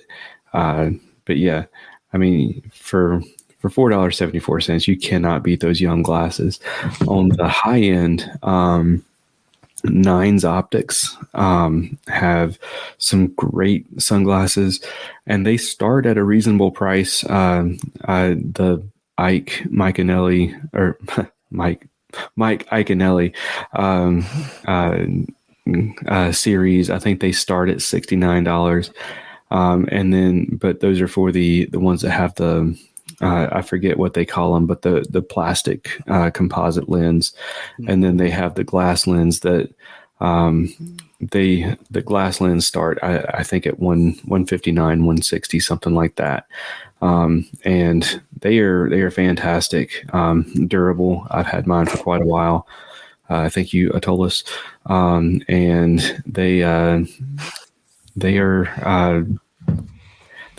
yeah, I mean, for $4.74, you cannot beat those Young glasses. On the high end, Nines Optics have some great sunglasses, and they start at a reasonable price. The Mike Iaconelli series, I think they start at $69. And then, but those are for the ones that have the, I forget what they call them, but the plastic composite lens. And then they have the glass lens that the glass lens start, I think at 159, 160, something like that. And they are fantastic, durable. I've had mine for quite a while. Thank you, Atolus. And they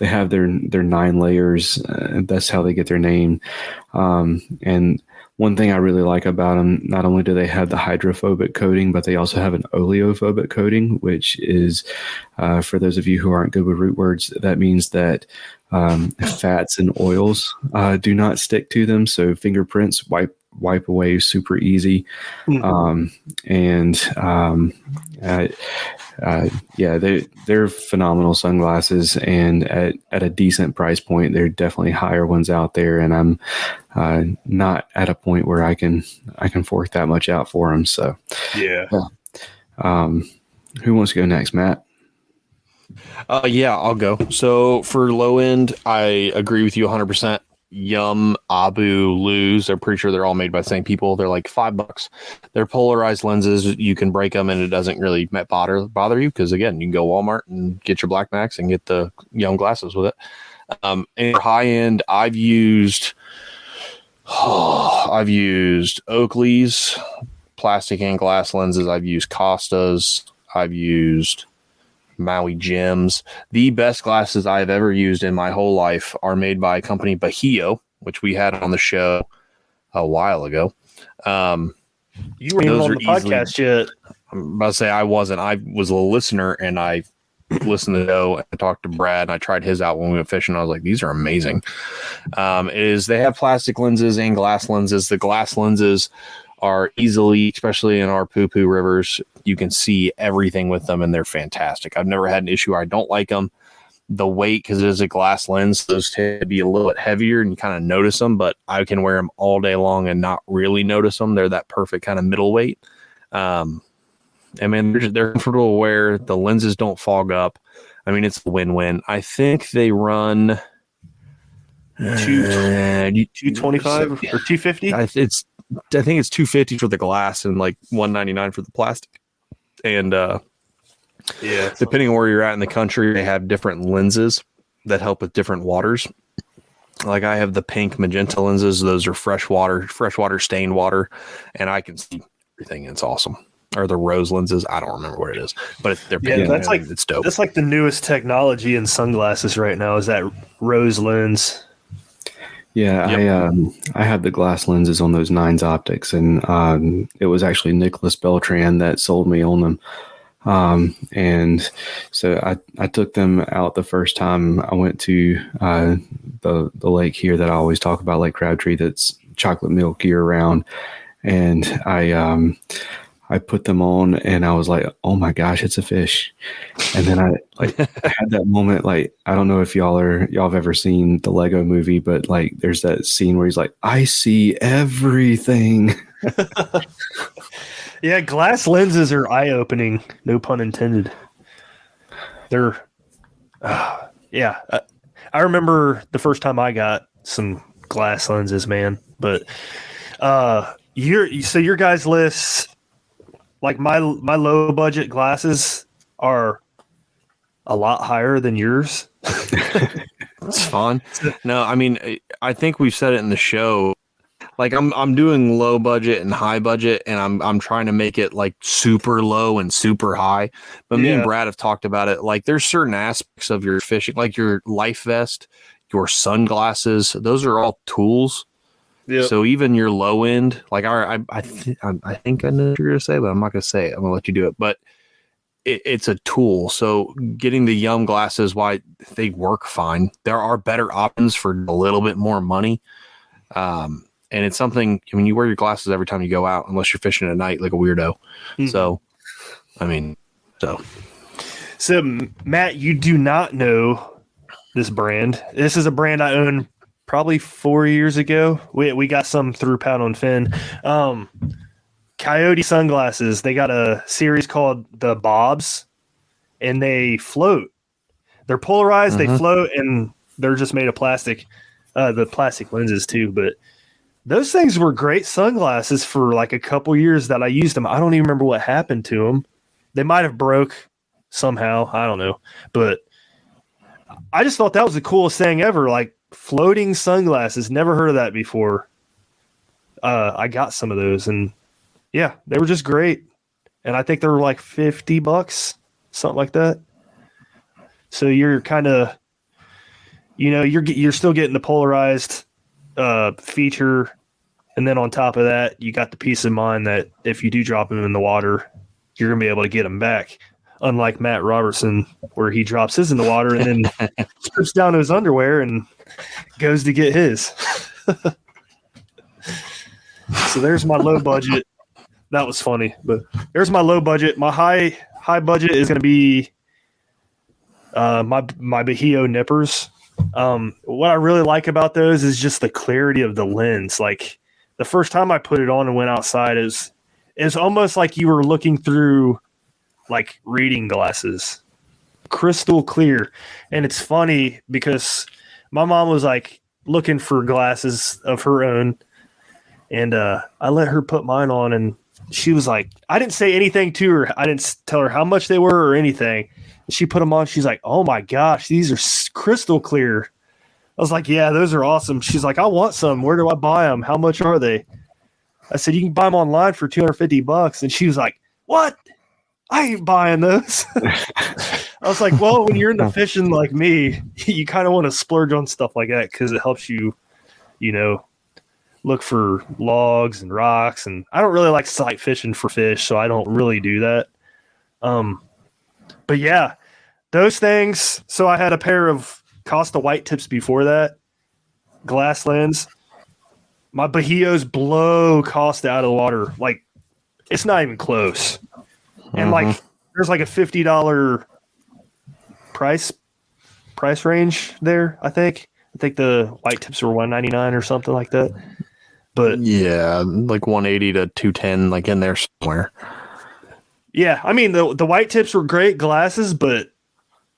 have their 9 layers. That's how they get their name. And one thing I really like about them, not only do they have the hydrophobic coating, but they also have an oleophobic coating, which is, for those of you who aren't good with root words, that means that fats and oils do not stick to them. So fingerprints wipe away super easy. Yeah, they're phenomenal sunglasses, and at a decent price point. There are definitely higher ones out there, and I'm not at a point where I can fork that much out for them. So yeah. Who wants to go next, Matt? Yeah, I'll go. So for low end, I agree with you 100%. Yum, Abu, Luz, I'm pretty sure they're all made by the same people. They're like $5. They're polarized lenses. You can break them and it doesn't really bother you because, again, you can go Walmart and get your Black Max and get the Yum glasses with it. And for high end, I've used Oakley's plastic and glass lenses. I've used Costas. I've used Maui Gems. The best glasses I've ever used in my whole life are made by a company, Bahio, which we had on the show a while ago. You weren't even on the podcast yet. I'm about to say I wasn't. I was a listener, and I listened to the show and talked to Brad, and I tried his out when we went fishing. I was like, these are amazing. They have plastic lenses and glass lenses. The glass lenses are easily, especially in our poo-poo rivers, you can see everything with them, and they're fantastic. I've never had an issue where I don't like them. The weight, because it is a glass lens, those tend to be a little bit heavier, and you kind of notice them, but I can wear them all day long and not really notice them. They're that perfect kind of middle weight. I mean, they're comfortable to wear. The lenses don't fog up. I mean, it's a win-win. I think they run 225 or 250. I think it's $250 for the glass and like $199 for the plastic. And depending on where you're at in the country, they have different lenses that help with different waters. Like I have the pink magenta lenses; those are freshwater stained water, and I can see everything. It's awesome. Or the rose lenses, I don't remember what it is, but they're pink. That's like it's dope. That's like the newest technology in sunglasses right now. Is that rose lens? Yeah, yep. I had the glass lenses on those Nines Optics, and it was actually Nicholas Beltran that sold me on them. And so I took them out the first time I went to the lake here that I always talk about, Lake Crabtree, that's chocolate milk year round. And I put them on and I was like, oh my gosh, it's a fish. And then I had that moment, like, I don't know if y'all have ever seen the Lego movie, but like there's that scene where he's like, I see everything. Yeah, glass lenses are eye-opening, no pun intended. They're I remember the first time I got some glass lenses, man. But your guys' lists, like my low budget glasses are a lot higher than yours. It's fun. No, I mean, I think we've said it in the show. Like I'm doing low budget and high budget, and I'm trying to make it like super low and super high. But me and Brad have talked about it. Like there's certain aspects of your fishing, like your life vest, your sunglasses. Those are all tools. Yep. So even your low end, like I think I know what you're gonna say, but I'm not gonna say it. I'm gonna let you do it. But it's a tool. So getting the Yum glasses, why they work fine. There are better options for a little bit more money. And it's something, I mean, you wear your glasses every time you go out, unless you're fishing at night like a weirdo. Mm-hmm. So, I mean, So, Matt, you do not know this brand. This is a brand I owned probably 4 years ago. We got some through Paddle and Fin. Coyote sunglasses. They got a series called the Bobs, and they float. They're polarized, they float, and they're just made of plastic. The plastic lenses, too, but those things were great sunglasses for like a couple years that I used them. I don't even remember what happened to them. They might have broke somehow. I don't know. But I just thought that was the coolest thing ever. Like floating sunglasses. Never heard of that before. I got some of those, and yeah, they were just great. And I think they were like $50, something like that. So you're kind of, you're still getting the polarized feature, and then on top of that you got the peace of mind that if you do drop them in the water, you're gonna be able to get them back, unlike Matt Robertson, where he drops his in the water and then strips down to his underwear and goes to get his. So there's my low budget. That was funny, but there's my low budget. My high budget is gonna be my Bahio nippers. What I really like about those is just the clarity of the lens. Like the first time I put it on and went outside, it's almost like you were looking through like reading glasses, crystal clear. And it's funny because my mom was like looking for glasses of her own, and I let her put mine on, and she was like, I didn't say anything to her. I didn't tell her how much they were or anything. She put them on. She's like, oh my gosh, these are crystal clear. I was like, yeah, those are awesome. She's like, I want some. Where do I buy them? How much are they? I said, you can buy them online for $250. And she was like, what? I ain't buying those. I was like, well, when you're into fishing like me, you kind of want to splurge on stuff like that because it helps you, look for logs and rocks. And I don't really like sight fishing for fish, so I don't really do that. But yeah, those things. So I had a pair of Costa white tips before that, glass lens. My Bahios blow Costa out of the water. Like, it's not even close. And like, there's like a $50 price range there. I think the white tips were $199 or something like that. But yeah, like 180 to 210, like in there somewhere. Yeah, I mean the white tips were great glasses, but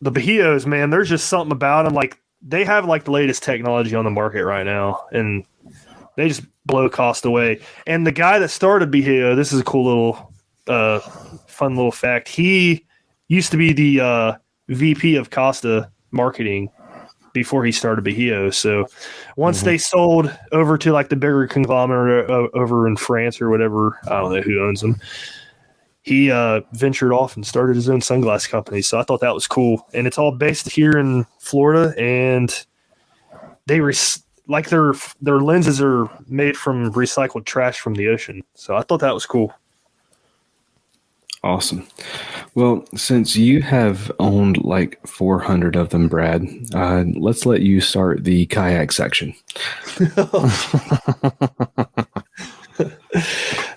the Bahios, man, there's just something about them. Like they have like the latest technology on the market right now, and they just blow cost away. And the guy that started Bahio, this is a cool little, fun little fact. He used to be the VP of Costa marketing before he started Bahio. So once they sold over to like the bigger conglomerate over in France or whatever, I don't know who owns them. He ventured off and started his own sunglass company. So I thought that was cool. And it's all based here in Florida, and they their lenses are made from recycled trash from the ocean. So I thought that was cool. Awesome. Well, since you have owned like 400 of them, Brad, let's let you start the kayak section.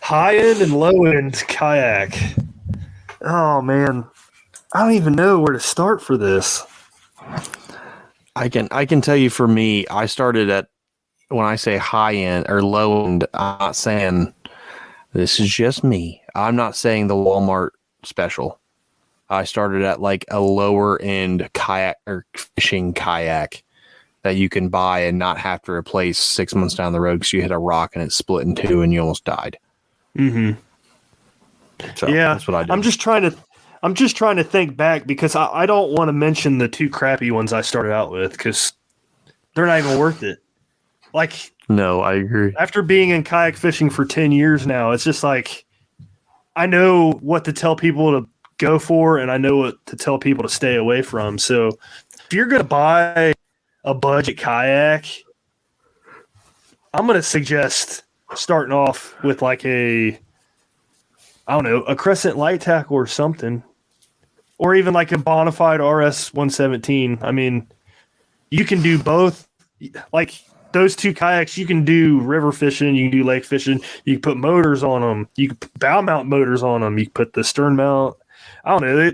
High end and low end kayak. Oh man, I don't even know where to start for this. I can tell you, for me, I started at, when I say high end or low end, I'm not saying, this is just me, I'm not saying the Walmart special. I started at like a lower end kayak or fishing kayak that you can buy and not have to replace 6 months down the road because you hit a rock and it split in two and you almost died. So yeah, that's what I did. I'm just trying to think back because I don't want to mention the two crappy ones I started out with because they're not even worth it. Like, No, I agree. after being in kayak fishing for 10 years now, it's just like I know what to tell people to go for, and I know what to tell people to stay away from. So if you're going to buy a budget kayak, I'm going to suggest starting off with like a Crescent light tackle or something, or even like a Bonafide RS 117. I mean, you can do both. Like those two kayaks, you can do river fishing, you can do lake fishing. You can put motors on them. You can put bow mount motors on them. You can put the stern mount. I don't know.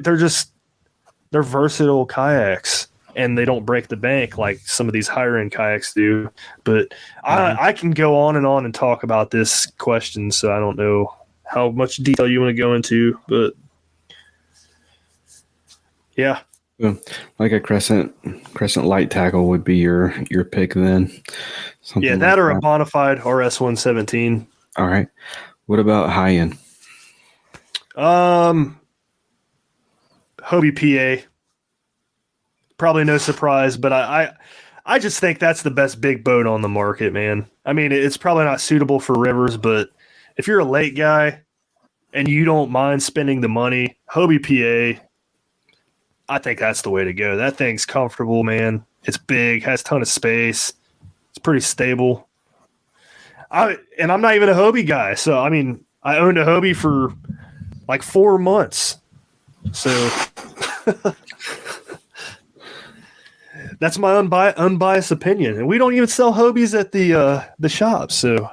They're versatile kayaks, and they don't break the bank like some of these higher end kayaks do. But I can go on and talk about this question, so I don't know how much detail you want to go into, but yeah. Like a Crescent light tackle would be your pick then. Something Yeah, that or a Bonafide RS 117. All right. What about high end? Hobie PA. Probably no surprise, but I just think that's the best big boat on the market, man. I mean, it's probably not suitable for rivers, but if you're a lake guy and you don't mind spending the money, Hobie PA, I think that's the way to go. That thing's comfortable, man. It's big, has a ton of space. It's pretty stable. I'm not even a Hobie guy, so I mean, I owned a Hobie for like 4 months. So that's my unbiased opinion. And we don't even sell Hobies at the shop, so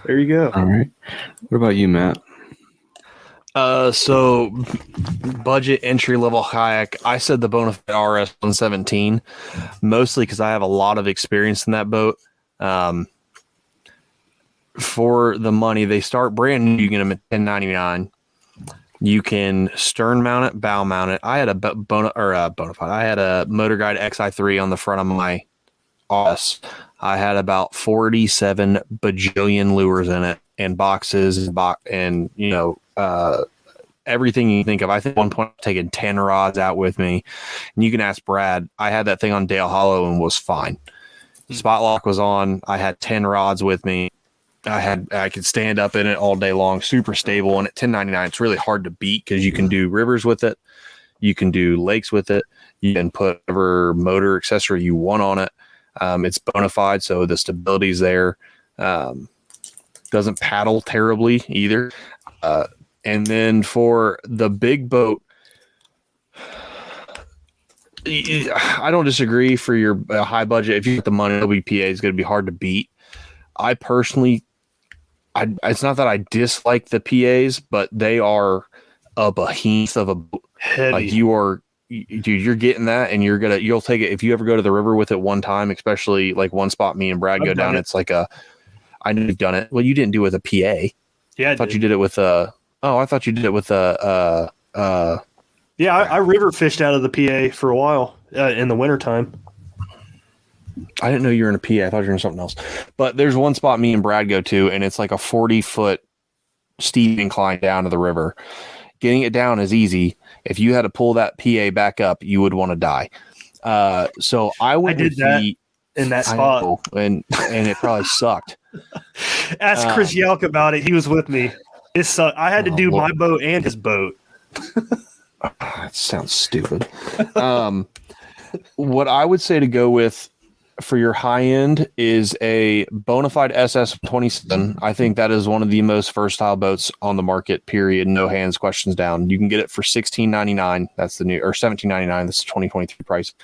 there you go. All right. What about you, Matt? So budget entry level kayak, I said the Bonafide RS 117, mostly because I have a lot of experience in that boat. For the money, they start brand new. You get them at $10.99. You can stern mount it, bow mount it. I had a Bonafide. I had a Motor Guide XI3 on the front of my RS. I had about 47 bajillion lures in it, and boxes and everything you think of. I think at one point I've taken 10 rods out with me, and you can ask Brad. I had that thing on Dale Hollow and was fine. Spot lock was on. I had 10 rods with me. I could stand up in it all day long, super stable. And at $10.99, it's really hard to beat because you can do rivers with it. You can do lakes with it. You can put whatever motor accessory you want on it. It's Bonafide, so the stability's there. Doesn't paddle terribly either. And then for the big boat, I don't disagree for your high budget. If you get the money, WPA is going to be hard to beat. I personally, it's not that I dislike the PAs, but they are a behemoth of a boat. Like you're getting that, and you'll take it if you ever go to the river with it one time, especially like one spot me and Brad go down. It's like I know you've done it. Well, you didn't do it with a PA. Yeah, I thought you did it with a. Oh, I thought you did it with a. Yeah, I river fished out of the PA for a while in the wintertime. I didn't know you were in a PA. I thought you were in something else. But there's one spot me and Brad go to, and it's like a 40-foot steep incline down to the river. Getting it down is easy. If you had to pull that PA back up, you would want to die. So I did that in that spot, and it probably sucked. Ask Chris Yelk about it. He was with me. It sucked. I had to do my boat and his boat. That sounds stupid. What I would say to go with for your high end is a Bonafide SS27. I think that is one of the most versatile boats on the market, period. No hands, questions down. You can get it for $16.99. That's the new, or $17.99. That's the 2023 price.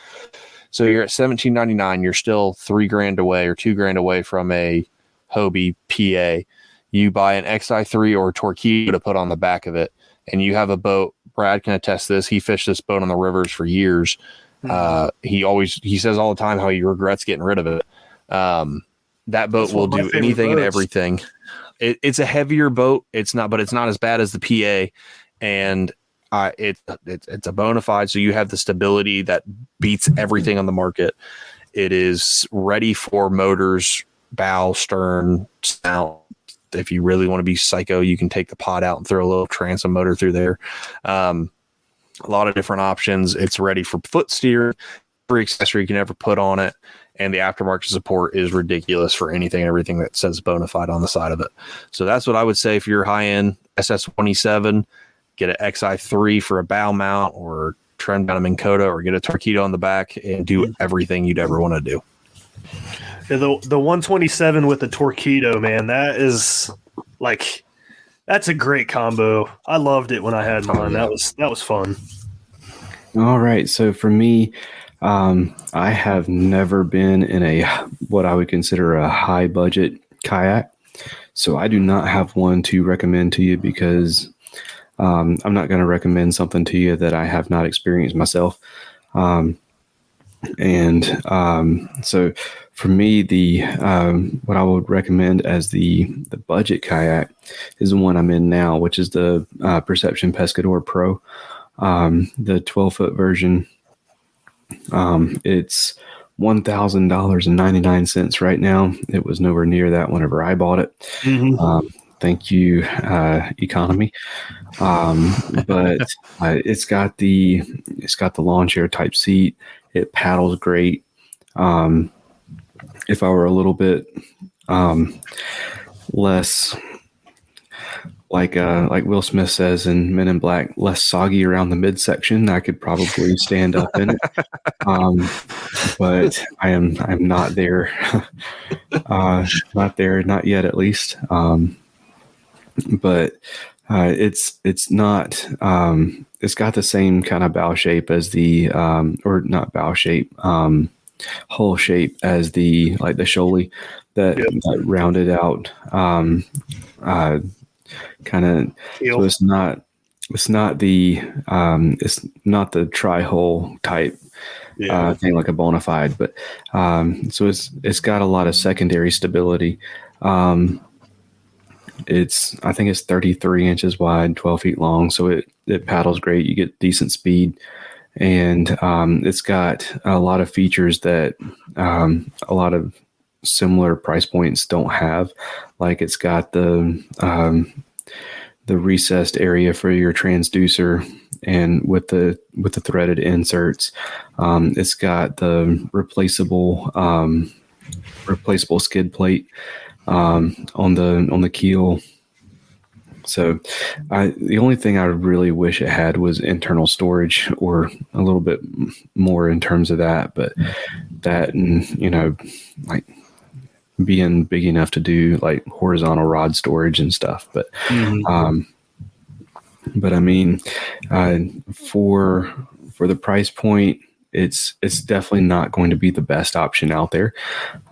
So you're at $17.99. You're still $3,000 away or $2,000 away from a Hobie PA. You buy an XI3 or a Torqeedo to put on the back of it, and you have a boat. Brad can attest this. He fished this boat on the rivers for years. He says all the time how he regrets getting rid of it. That boat will do anything and everything. It's a heavier boat. But it's not as bad as the PA, and it's a Bonafide. So you have the stability that beats everything on the market. It is ready for motors, bow, stern, snout. If you really want to be psycho, you can take the pod out and throw a little transom motor through there. A lot of different options. It's ready for foot steer. every accessory you can ever put on it. And the aftermarket support is ridiculous for anything and everything that says bona fide on the side of it. So that's what I would say if you're high-end SS27, get an XI3 for a bow mount or trend down a Minn Kota or get a Torqeedo on the back and do everything you'd ever want to do. Yeah, the 127 with the Torqeedo, man, that is like that's a great combo. I loved it when I had mine. Yeah. That was fun. All right. So for me, I have never been in a what I would consider a high budget kayak. So I do not have one to recommend to you because I'm not going to recommend something to you that I have not experienced myself. So for me, the what I would recommend as the budget kayak is the one I'm in now, which is the Perception Pescador Pro, the 12-foot version. It's $1,000.99 right now. It was nowhere near that whenever I bought it. Mm-hmm. Thank you, economy. But it's got the lawn chair type seat. It paddles great. If I were a little bit less like Will Smith says in Men in Black, less soggy around the midsection, I could probably stand up in it. But I'm not there. Not there, not yet at least. But it's not. It's got the same kind of bow shape as the or not bow shape, hull shape as the Shoaly that rounded out kind of. So it's not the tri-hull type thing like a Bonafide, but so it's got a lot of secondary stability. I think it's 33 inches wide, 12 feet long, so it paddles great. You get decent speed, and it's got a lot of features that a lot of similar price points don't have. Like it's got the recessed area for your transducer, and with the threaded inserts, it's got the replaceable skid plate on the keel. So the only thing I really wish it had was internal storage or a little bit more in terms of that, but that, and like being big enough to do like horizontal rod storage and stuff. But but I mean, for the price point, it's definitely not going to be the best option out there.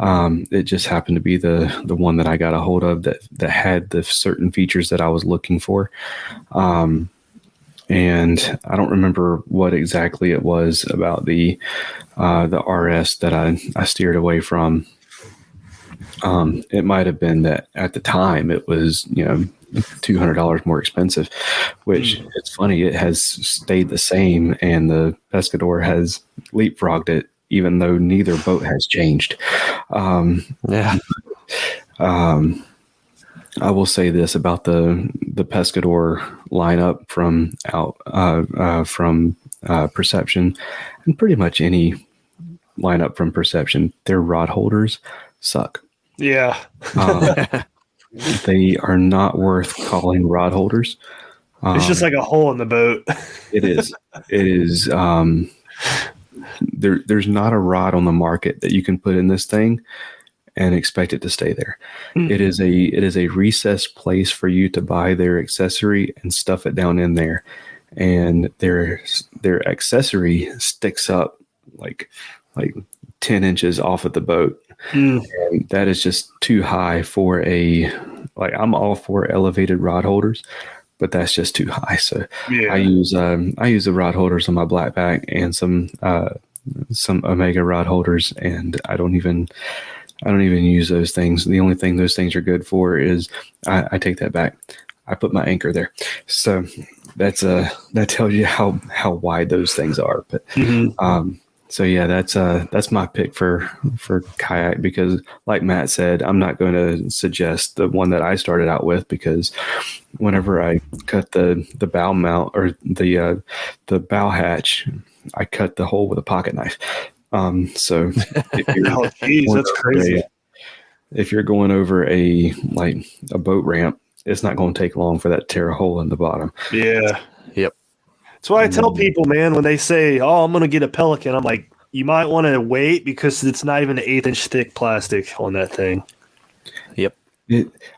It just happened to be the one that I got a hold of that had the certain features that I was looking for. And I don't remember what exactly it was about the RS that I steered away from. It might have been that at the time it was, $200 more expensive, which it's funny. It has stayed the same, and the Pescador has leapfrogged it, even though neither boat has changed. I will say this about the Pescador lineup from Perception, and pretty much any lineup from Perception, their rod holders suck. Yeah. They are not worth calling rod holders. It's just like a hole in the boat. It is. There's not a rod on the market that you can put in this thing and expect it to stay there. It is a recessed place for you to buy their accessory and stuff it down in there, and their accessory sticks up like 10 inches off of the boat. And that is just too high for I'm all for elevated rod holders, but that's just too high. So I use the rod holders on my Blackback and some Omega rod holders, and I don't even use those things. The only thing those things are good for is I take that back. I put my anchor there. So that tells you how wide those things are. But so yeah, that's my pick for kayak, because like Matt said, I'm not going to suggest the one that I started out with, because whenever I cut the bow mount or the bow hatch, I cut the hole with a pocket knife. So if you're, Oh, geez, that's crazy. if you're going over a boat ramp, it's not going to take long for that to tear a hole in the bottom. Yeah. Yep. That's why I tell people, man, when they say, "Oh, I'm going to get a Pelican," I'm like, you might want to wait because it's not even an 1/8-inch thick plastic on that thing. Yep.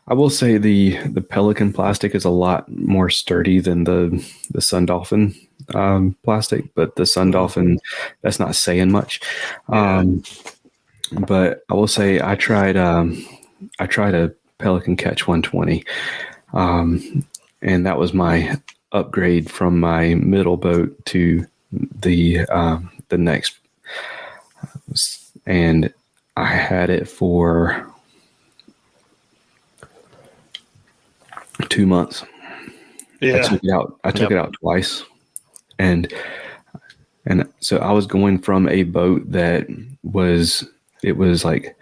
I will say the Pelican plastic is a lot more sturdy than the Sun Dolphin plastic, but the Sun Dolphin, that's not saying much. But I will say I tried a Pelican Catch 120, and that was my upgrade from my middle boat to the next, and I had it for 2 months. Yeah. I took it out twice, and so I was going from a boat that was like,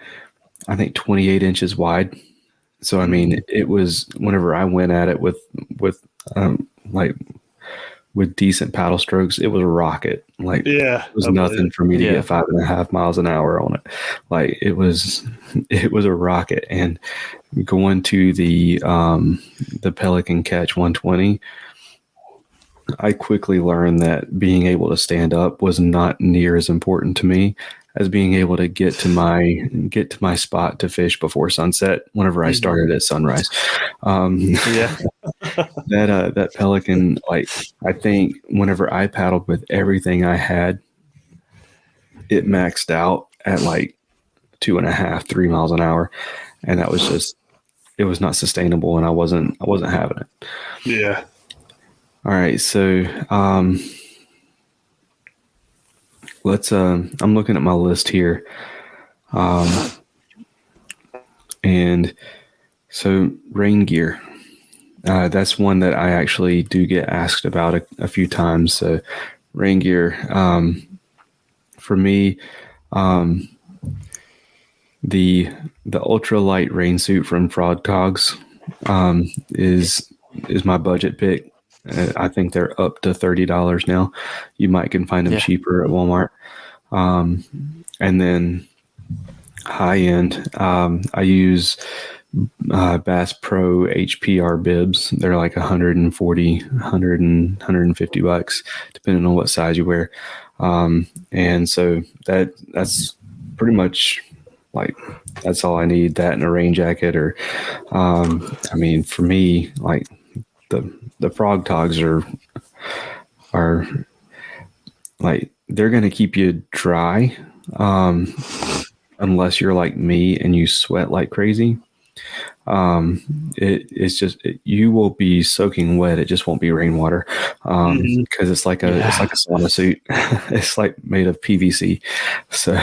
I think 28 inches wide. So I mean, it was, whenever I went at it with decent paddle strokes, it was a rocket. Like, Yeah, it was nothing for me to get 5.5 miles an hour on it. Like, it was a rocket. And going to the Pelican Catch 120, I quickly learned that being able to stand up was not near as important to me as being able to get to my spot to fish before sunset whenever I started at sunrise. That Pelican, like, I think whenever I paddled with everything I had, it maxed out at like 2.5, 3 miles an hour. And that was just, it was not sustainable, and I wasn't having it. Yeah. All right. So, I'm looking at my list here. And so rain gear, that's one that I actually do get asked about a few times. So rain gear, for me, the ultralight rain suit from Frog Togs, is my budget pick. I think they're up to $30 now. You can find them cheaper at Walmart. And then high end, I use Bass Pro HPR bibs. They're like $140, $150, depending on what size you wear. And so that's pretty much, like, that's all I need. That and a rain jacket, or I mean, for me, like, the Frog Togs are like, they're going to keep you dry, unless you're like me and you sweat like crazy. It's just, you will be soaking wet. It just won't be rainwater, because it's like a sauna suit. It's like made of PVC. So,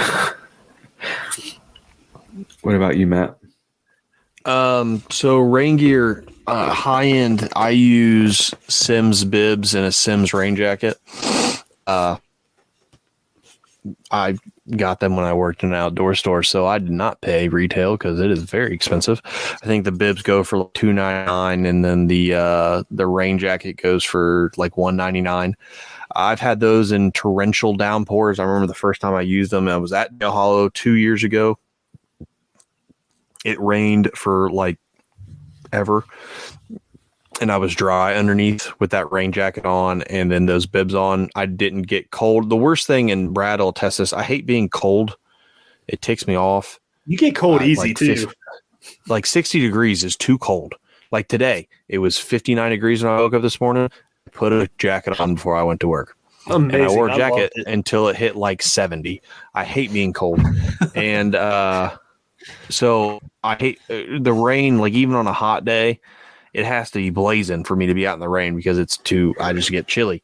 what about you, Matt? So rain gear, high end, I use Simms bibs and a Simms rain jacket. I got them when I worked in an outdoor store, so I did not pay retail because it is very expensive. I think the bibs go for like $2.99, and then the rain jacket goes for like $1.99. I've had those in torrential downpours. I remember the first time I used them, I was at Dale Hollow 2 years ago. It rained for like ever, and I was dry underneath with that rain jacket on and then those bibs on. I didn't get cold. The worst thing, and Brad will test this, I hate being cold. It ticks me off. You get cold easy, too. Like 60 degrees is too cold. Like today, it was 59 degrees when I woke up this morning. I put a jacket on before I went to work. Amazing. And I wore a jacket until it hit like 70. I hate being cold. And so I hate the rain. Like, even on a hot day, it has to be blazing for me to be out in the rain because I just get chilly.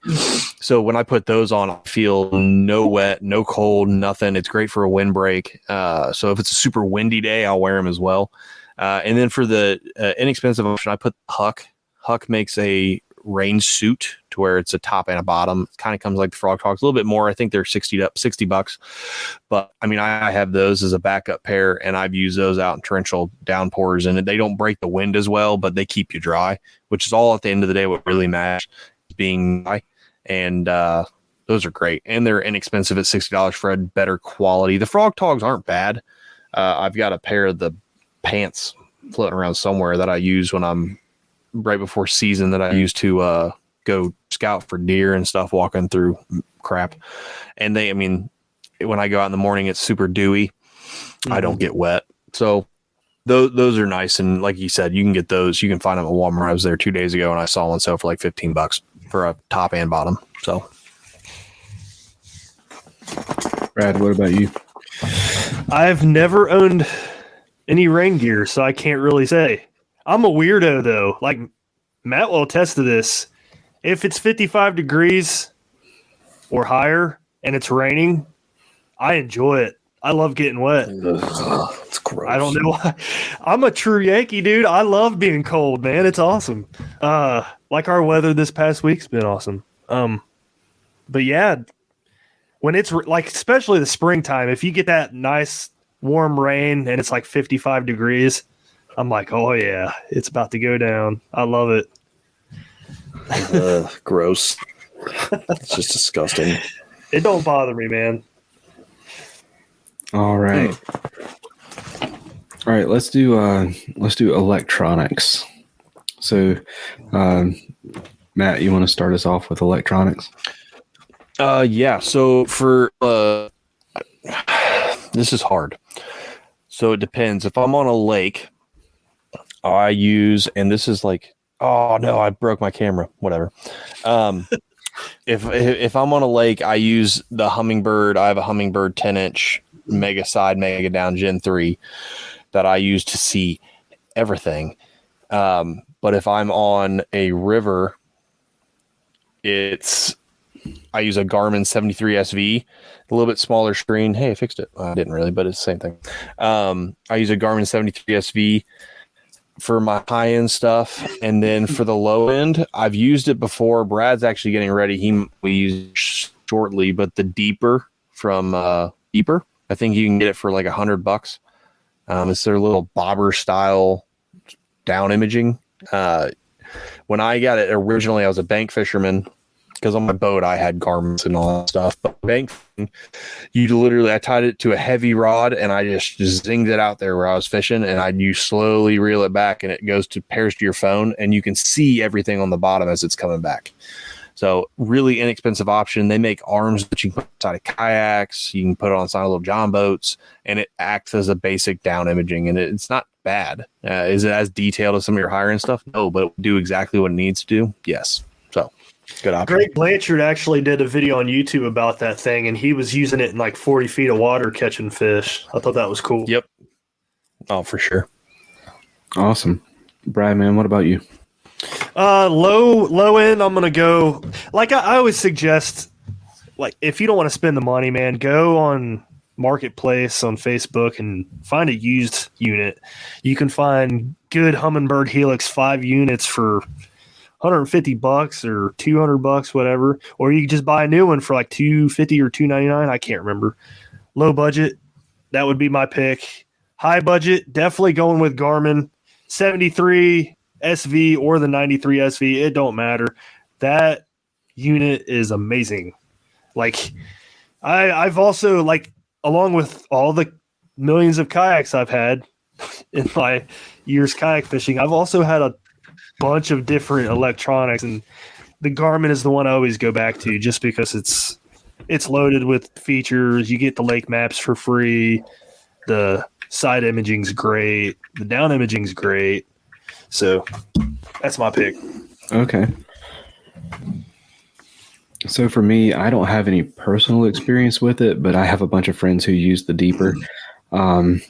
So when I put those on, I feel no wet, no cold, nothing. It's great for a windbreak. So if it's a super windy day, I'll wear them as well. And then for the inexpensive option, I put Huck. Huck makes a rain suit to where it's a top and a bottom. It kind of comes like the Frog Togs, a little bit more. I think they're $60. But I mean, I have those as a backup pair, and I've used those out in torrential downpours, and they don't break the wind as well, but they keep you dry, which is all at the end of the day what really matters, being dry. And those are great, and they're inexpensive at $60 for a better quality. The Frog Togs aren't bad. I've got a pair of the pants floating around somewhere that I use when I'm right before season that I use to go scout for deer and stuff, walking through crap. And when I go out in the morning, it's super dewy. I don't get wet. So those are nice. And like you said, you can get those. You can find them at Walmart. I was there 2 days ago and I saw one sell for like $15 for a top and bottom. So, Brad, what about you? I've never owned any rain gear, so I can't really say. I'm a weirdo, though. Like, Matt will attest to this. If it's 55 degrees or higher and it's raining, I enjoy it. I love getting wet. It's gross. I don't know why. I'm a true Yankee, dude. I love being cold, man. It's awesome. Like our weather this past week's been awesome. But yeah, when it's like, especially the springtime, if you get that nice warm rain and it's like 55 degrees, I'm like, oh yeah, it's about to go down. I love it. Gross. It's just disgusting. It don't bother me, man. All right. All right, let's do electronics. So, Matt, you want to start us off with electronics? Yeah. So for this is hard. So it depends. If I'm on a lake, I use, and this is like, oh no, I broke my camera. Whatever. If I'm on a lake, I use the Humminbird. I have a Humminbird 10-inch Mega Side, Mega Down Gen 3 that I use to see everything. But if I'm on a river, I use a Garmin 73 SV, a little bit smaller screen. Hey, I fixed it. I didn't really, but it's the same thing. I use a Garmin 73 SV for my high-end stuff. And then for the low end, I've used it before. Brad's actually getting ready. We use it shortly, but the Deeper from Deeper, I think you can get it for like $100. It's their little bobber style down imaging. When I got it originally, I was a bank fisherman because on my boat I had Garmins and all that stuff. But bank, I tied it to a heavy rod and I just zinged it out there where I was fishing, and you slowly reel it back and it pairs to your phone, and you can see everything on the bottom as it's coming back. So really inexpensive option. They make arms that you can put inside of kayaks. You can put it on side of little John boats, and it acts as a basic down imaging, and it's not bad. Is it as detailed as some of your higher end stuff? No, but it will do exactly what it needs to do. Yes. So good option. Greg Blanchard actually did a video on YouTube about that thing, and he was using it in like 40 feet of water catching fish. I thought that was cool. Yep. Oh, for sure. Awesome. Brad, man, what about you? Low end, I'm gonna go like I always suggest, like if you don't want to spend the money, man, go on Marketplace on Facebook and find a used unit. You can find good Humminbird Helix 5 units for $150 or $200, whatever, or you can just buy a new one for like $250 or $299. I can't remember. Low budget, that would be my pick. High budget, definitely going with Garmin 73 SV or the 93 SV. It don't matter. That unit is amazing. Like I've also, like, along with all the millions of kayaks I've had in my years kayak fishing, I've also had a bunch of different electronics, and the Garmin is the one I always go back to just because it's loaded with features. You get the lake maps for free. The side imaging's great. The down imaging's great. So that's my pick. Okay. So for me, I don't have any personal experience with it, but I have a bunch of friends who use the Deeper. I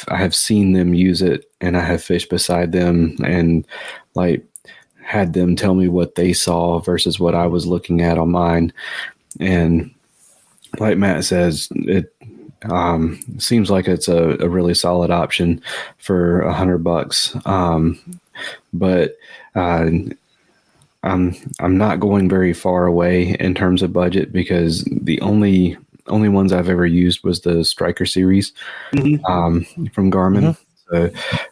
have seen them use it, and I have fished beside them and like had them tell me what they saw versus what I was looking at on mine. And like Matt says, it seems like it's a really solid option for $100. But I'm not going very far away in terms of budget, because the only ones I've ever used was the Striker series from Garmin. So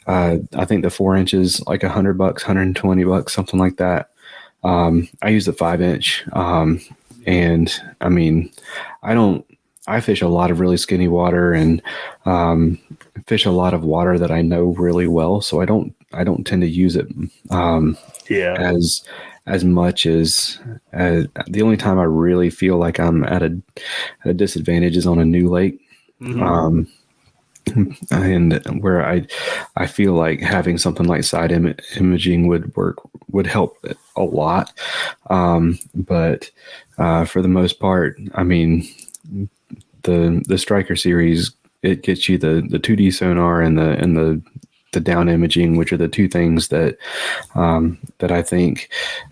I think the 4 inches, like $100, $120, something like that. I use the 5-inch. And I mean, I fish a lot of really skinny water and fish a lot of water that I know really well. So I don't tend to use it as much as the only time I really feel like I'm at a disadvantage is on a new lake. Mm-hmm. And where I feel like having something like side imaging would help a lot. But for the most part, I mean, the Striker series, it gets you the 2D sonar and the down imaging, which are the two things that I think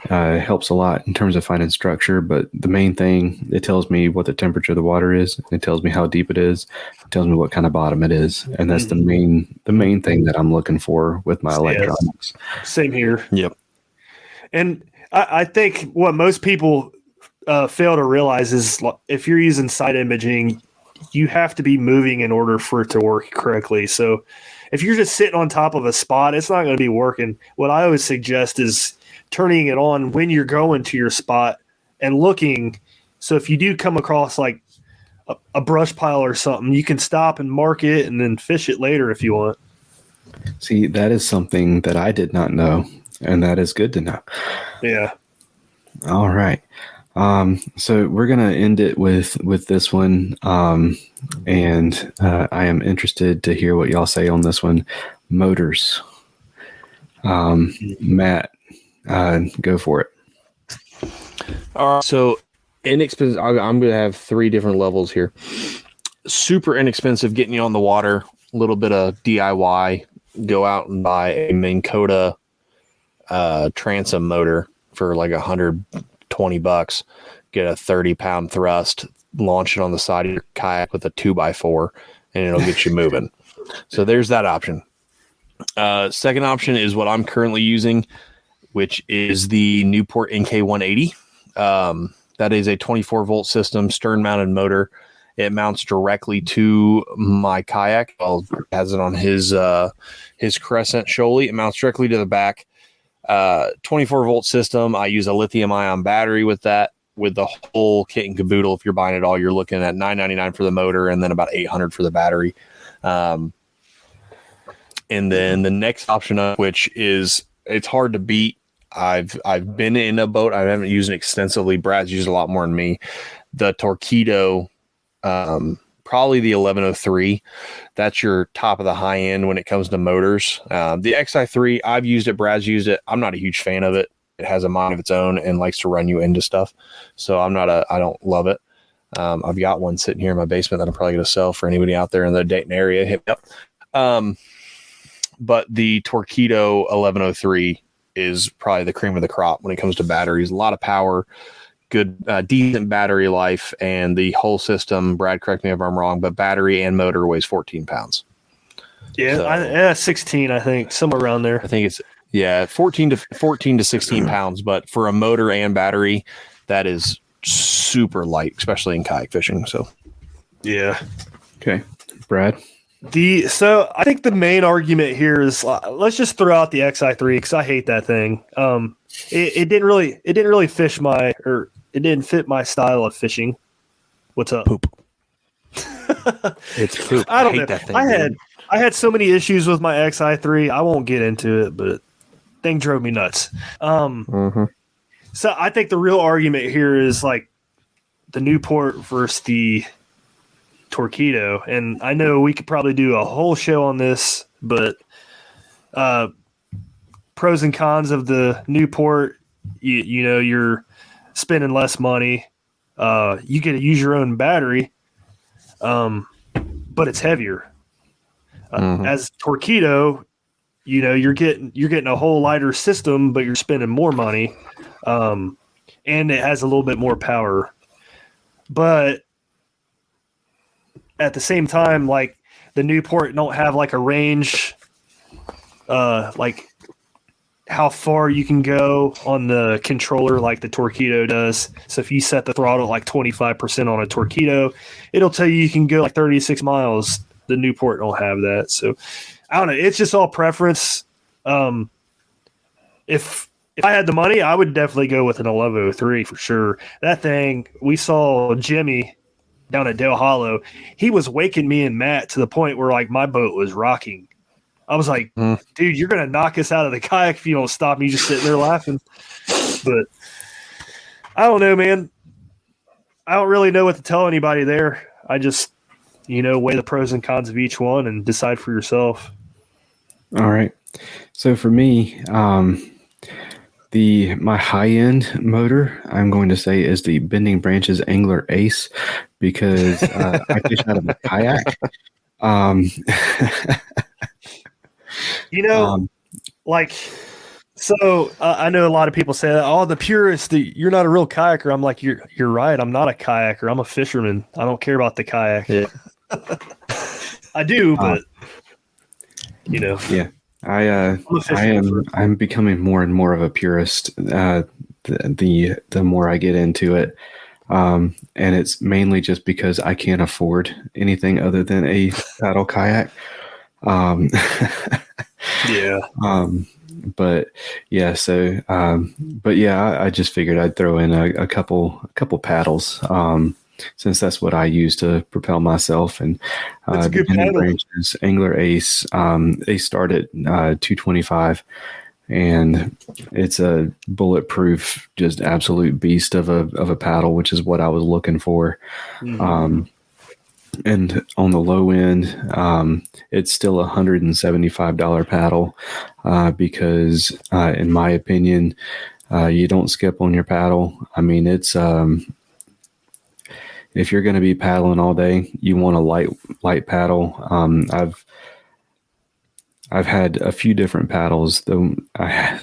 helps a lot in terms of finding structure. But the main thing, it tells me what the temperature of the water is. It tells me how deep it is. It tells me what kind of bottom it is, and that's the main thing that I'm looking for with my electronics. Same here. Yep. And I think what most people fail to realize is if you're using side imaging, you have to be moving in order for it to work correctly. So if you're just sitting on top of a spot, it's not going to be working. What I always suggest is turning it on when you're going to your spot and looking. So if you do come across like a brush pile or something, you can stop and mark it and then fish it later if you want. See, that is something that I did not know, and that is good to know. Yeah. All right. So we're going to end it with this one. And I am interested to hear what y'all say on this one. Motors. Matt, go for it. All right. So inexpensive. I'm going to have 3 different levels here. Super inexpensive, getting you on the water, a little bit of DIY, go out and buy a Minn Kota transom motor for like $120, get a 30-pound thrust, launch it on the side of your kayak with a 2x4, and it'll get you moving. So there's that option. Second option is what I'm currently using, which is the Newport NK180. That is a 24-volt system, stern-mounted motor. It mounts directly to my kayak. Well, has it on his Crescent Shoaly. It mounts directly to the back. 24-volt system. I use a lithium-ion battery with that. With the whole kit and caboodle, if you're buying it all, you're looking at $999 for the motor and then about $800 for the battery. And then the next option, which is it's hard to beat. I've been in a boat. I haven't used it extensively. Brad's used a lot more than me. The Torqeedo, probably the 1103. That's your top of the high end when it comes to motors. The XI3, I've used it. Brad's used it. I'm not a huge fan of it. It has a mind of its own and likes to run you into stuff. So I don't love it. I've got one sitting here in my basement that I'm probably going to sell for anybody out there in the Dayton area. Hit me up. But the Torqeedo 1103 is probably the cream of the crop when it comes to batteries. A lot of power, good, decent battery life, and the whole system, Brad, correct me if I'm wrong, but battery and motor weighs 14 pounds. Yeah, 16, I think, somewhere around there. I think it's 14 to 16 pounds, but for a motor and battery, that is super light, especially in kayak fishing. So, yeah. Okay, Brad. So I think the main argument here is let's just throw out the XI3 because I hate that thing. It didn't really fish it didn't fit my style of fishing. What's up? Poop. It's poop. I don't know. That thing. I had so many issues with my XI3. I won't get into it, but thing drove me nuts. So I think the real argument here is like the Newport versus the Torqeedo, and I know we could probably do a whole show on this, but pros and cons of the Newport, you know, you're spending less money. You get to use your own battery, but it's heavier. As Torqeedo, you know, you're getting a whole lighter system, but you're spending more money, and it has a little bit more power. But at the same time, like the Newport don't have like a range, like how far you can go on the controller like the Torqeedo does. So if you set the throttle like 25% on a Torqeedo, it'll tell you can go like 36 miles. The Newport don't have that. So I don't know. It's just all preference. If if I had the money, I would definitely go with an 1103 for sure. That thing, we saw Jimmy down at Dale Hollow. He was waking me and Matt to the point where like my boat was rocking. I was like, dude, you're going to knock us out of the kayak if you don't stop me just sitting there laughing. But I don't know, man. I don't really know what to tell anybody there. I just, weigh the pros and cons of each one and decide for yourself. All right. So for me, my high-end motor, I'm going to say, is the Bending Branches Angler Ace because I fish out of a kayak. I know a lot of people say, "Oh, the purist, you're not a real kayaker." I'm like, you're right. I'm not a kayaker. I'm a fisherman. I don't care about the kayak. Yeah. I do, but Yeah. I'm becoming more and more of a purist the more I get into it. And it's mainly just because I can't afford anything other than a paddle kayak. Yeah. But yeah, I just figured I'd throw in a couple paddles, since that's what I use to propel myself. And That's a good Bending paddle. Branches Angler Ace, they start at $225, and it's a bulletproof, just absolute beast of a paddle, which is what I was looking for. Mhm. And on the low end, it's still a $175 paddle, because in my opinion, you don't skip on your paddle. I mean, it's if you're going to be paddling all day, you want a light paddle. I've had a few different paddles. Though I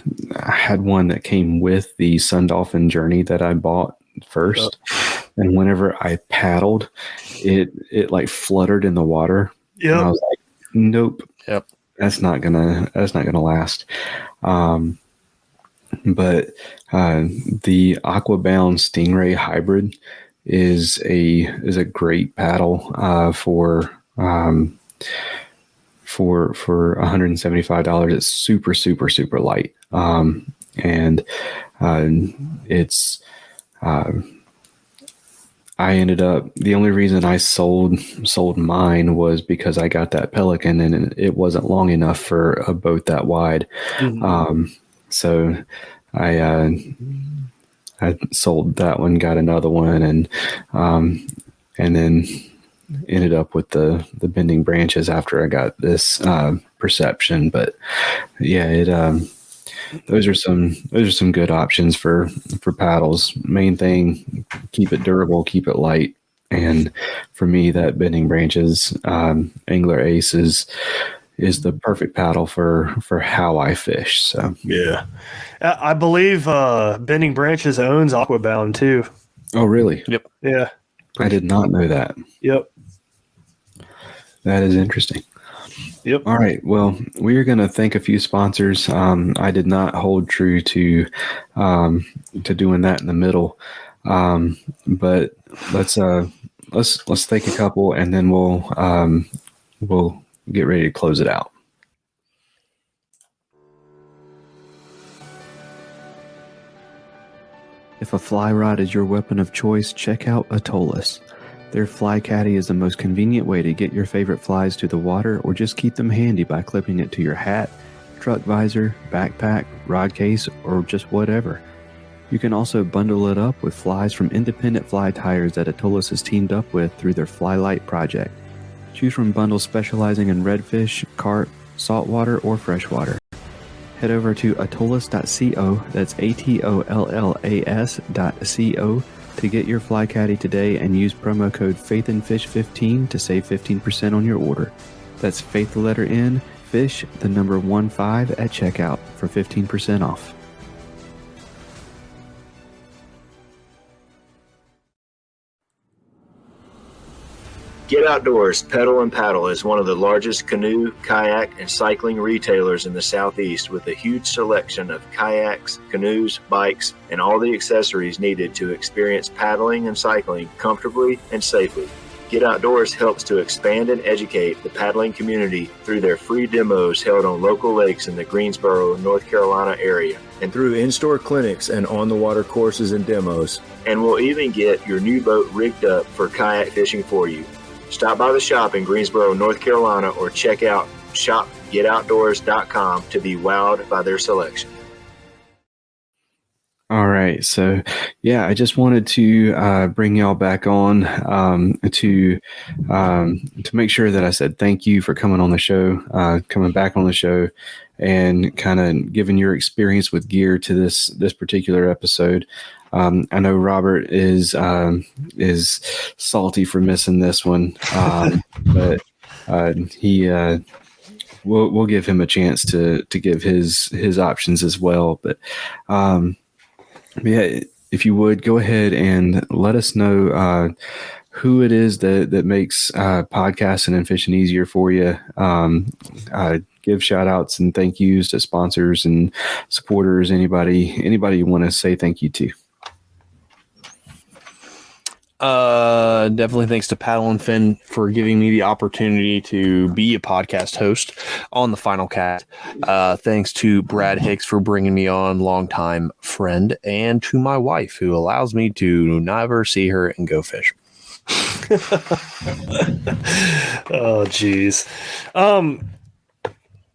had one that came with the Sun Dolphin Journey that I bought first, and whenever I paddled, it like fluttered in the water. Yep. And I was like, nope. Yep. That's not gonna last. But the Aquabound Stingray Hybrid is a great paddle for $175. It's super, super, super light. And it's I ended up, the only reason I sold mine was because I got that Pelican and it wasn't long enough for a boat that wide. Mhm. So I sold that one, got another one, and then ended up with the Bending Branches after I got this Perception. But yeah, those are some good options for paddles. Main thing, keep it durable, keep it light. And for me, that Bending Branches Angler Ace is the perfect paddle for how I fish. So Yeah. I believe Bending Branches owns Aquabound too. Oh, really? Yep. Yeah. I did not know that. Yep. That is interesting. Yep. All right. Well, we are going to thank a few sponsors. I did not hold true to doing that in the middle, but let's thank a couple, and then we'll get ready to close it out. If a fly rod is your weapon of choice, check out Atollas. Their Fly Caddy is the most convenient way to get your favorite flies to the water, or just keep them handy by clipping it to your hat, truck visor, backpack, rod case, or just whatever. You can also bundle it up with flies from independent fly tires that Atollas has teamed up with through their Fly Light project. Choose from bundles specializing in redfish, carp, saltwater, or freshwater. Head over to atollas.co, that's ATOLLAS.co, to get your Fly Caddy today and use promo code FAITHNFISH15 to save 15% on your order. That's Faith the letter N, Fish the number 15 at checkout for 15% off. Get Outdoors Pedal and Paddle is one of the largest canoe, kayak, and cycling retailers in the Southeast, with a huge selection of kayaks, canoes, bikes, and all the accessories needed to experience paddling and cycling comfortably and safely. Get Outdoors helps to expand and educate the paddling community through their free demos held on local lakes in the Greensboro, North Carolina area, and through in-store clinics and on-the-water courses and demos. And we'll even get your new boat rigged up for kayak fishing for you. Stop by the shop in Greensboro, North Carolina, or check out shopgetoutdoors.com to be wowed by their selection. All right. So, yeah, I just wanted to bring y'all back on to make sure that I said thank you for coming on the show, coming back on the show, and kind of giving your experience with gear to this particular episode. I know Robert is salty for missing this one, but we'll give him a chance to give his options as well. But yeah, if you would go ahead and let us know who it is that makes podcasting and fishing easier for you. Give shout outs and thank yous to sponsors and supporters. Anybody you want to say thank you to. Definitely thanks to Paddle and Fin for giving me the opportunity to be a podcast host on the Final Cat. Thanks to Brad Hicks for bringing me on, longtime friend, and to my wife who allows me to never see her and go fish. Oh, geez.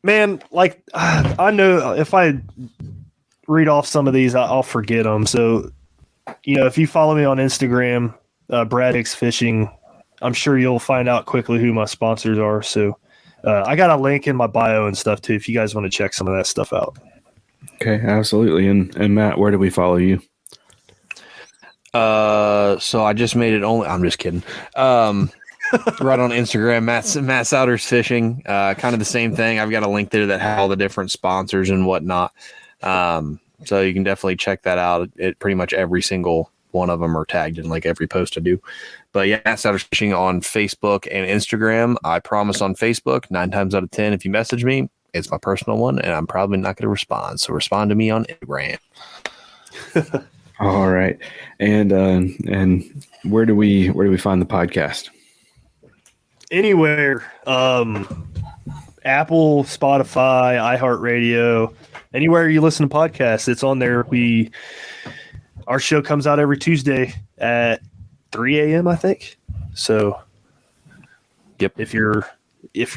Man, like, I know if I read off some of these, I'll forget them. So, if you follow me on Instagram, Brad Hicks Fishing, I'm sure you'll find out quickly who my sponsors are. So I got a link in my bio and stuff too, if you guys want to check some of that stuff out. Okay, absolutely. And Matt, where do we follow you? So I just made it only. I'm just kidding. Right on Instagram, Matt Souders Fishing. Kind of the same thing. I've got a link there that has all the different sponsors and whatnot. So you can definitely check that out. It pretty much every single one of them are tagged in like every post I do. But yeah, Matt Souders Fishing on Facebook and Instagram. I promise on Facebook, 9 times out of 10, if you message me, it's my personal one, and I'm probably not going to respond. So respond to me on Instagram. All right, and where do we find the podcast? Anywhere, Apple, Spotify, iHeartRadio, anywhere you listen to podcasts, it's on there. Our show comes out every Tuesday at 3 a.m. I think. So, yep. If you're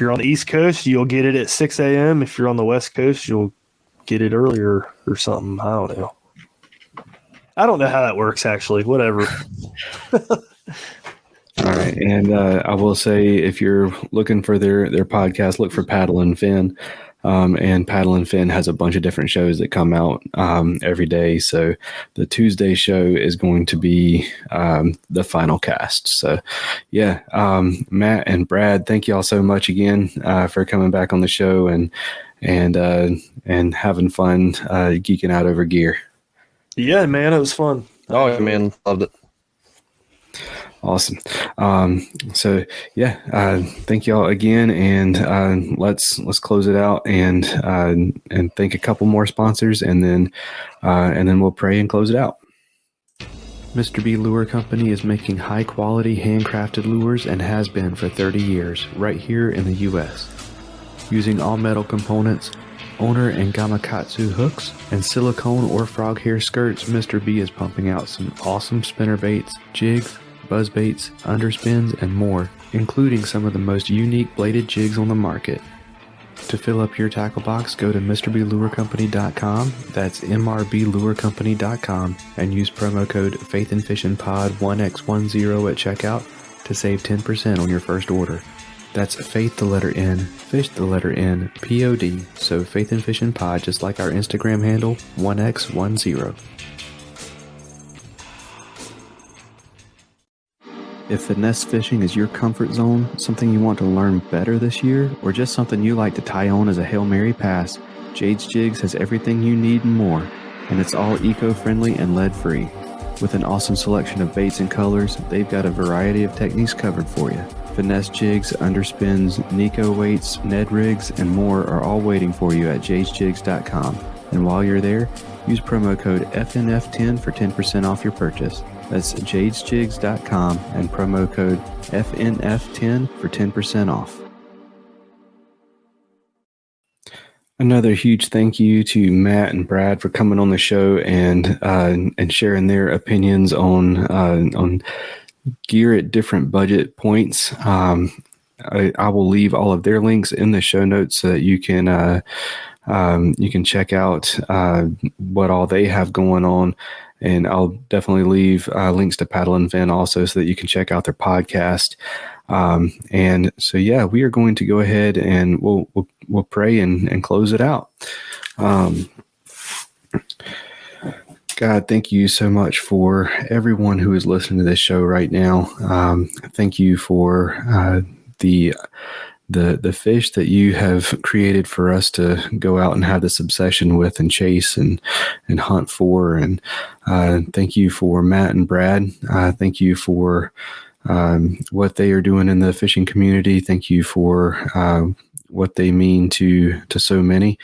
on the East Coast, you'll get it at 6 a.m. If you're on the West Coast, you'll get it earlier or something. I don't know. I don't know how that works, actually. Whatever. All right. And I will say, if you're looking for their podcast, look for Paddle and Fin. And Paddle and Fin has a bunch of different shows that come out every day. So the Tuesday show is going to be the Final Cast. So, yeah, Matt and Brad, thank you all so much again for coming back on the show and having fun geeking out over gear. Yeah, man, it was fun. Oh, yeah, man, loved it. Awesome. So yeah, thank y'all again, and let's close it out and thank a couple more sponsors, and then we'll pray and close it out. Mr. B Lure Company is making high quality handcrafted lures and has been for 30 years right here in the U.S. Using all metal components, Owner and Gamakatsu hooks, and silicone or frog hair skirts, Mr. B is pumping out some awesome spinner baits, jigs, buzz baits, underspins, and more, including some of the most unique bladed jigs on the market. To fill up your tackle box, go to MrBLureCompany.com, that's MRBLureCompany.com, and use promo code FaithAndFishingPod1X10 at checkout to save 10% on your first order. That's Faith the letter N, Fish the letter N, P-O-D, so Faith and Fishing Pod, just like our Instagram handle, 1X10. If finesse fishing is your comfort zone, something you want to learn better this year, or just something you like to tie on as a Hail Mary pass, Jade's Jigs has everything you need and more, and it's all eco-friendly and lead-free. With an awesome selection of baits and colors, they've got a variety of techniques covered for you. Finesse jigs, underspins, Nico weights, Ned rigs, and more are all waiting for you at jadesjigs.com. And while you're there, use promo code FNF10 for 10% off your purchase. That's jadesjigs.com and promo code FNF10 for 10% off. Another huge thank you to Matt and Brad for coming on the show and sharing their opinions on gear at different budget points. I will leave all of their links in the show notes so that you can check out what all they have going on. And I'll definitely leave links to Paddle and Fin also so that you can check out their podcast. And so, yeah, we are going to go ahead and we'll pray and close it out. God, thank you so much for everyone who is listening to this show right now. Thank you for the fish that you have created for us to go out and have this obsession with and chase and hunt for. And thank you for Matt and Brad. Thank you for what they are doing in the fishing community. Thank you for what they mean to so many.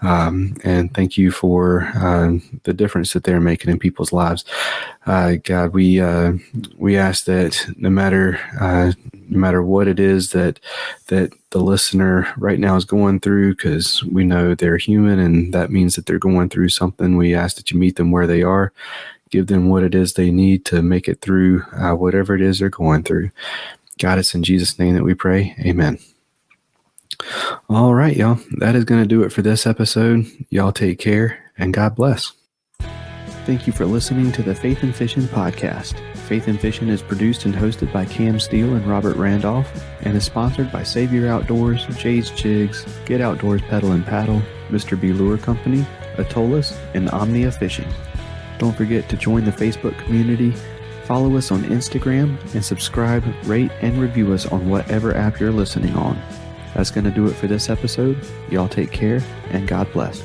And thank you for the difference that they're making in people's lives. God, we ask that no matter what it is that the listener right now is going through, because we know they're human and that means that they're going through something, we ask that you meet them where they are, give them what it is they need to make it through whatever it is they're going through. God, it's in Jesus' name that we pray. Amen. All right, y'all. That is going to do it for this episode. Y'all take care and God bless. Thank you for listening to the Faith and Fishing podcast. Faith and Fishing is produced and hosted by Cam Steele and Robert Randolph and is sponsored by Savior Outdoors, Jay's Jigs, Get Outdoors Pedal and Paddle, Mr. B Lure Company, Atollas, and Omnia Fishing. Don't forget to join the Facebook community, follow us on Instagram, and subscribe, rate, and review us on whatever app you're listening on. That's going to do it for this episode. Y'all take care, and God bless.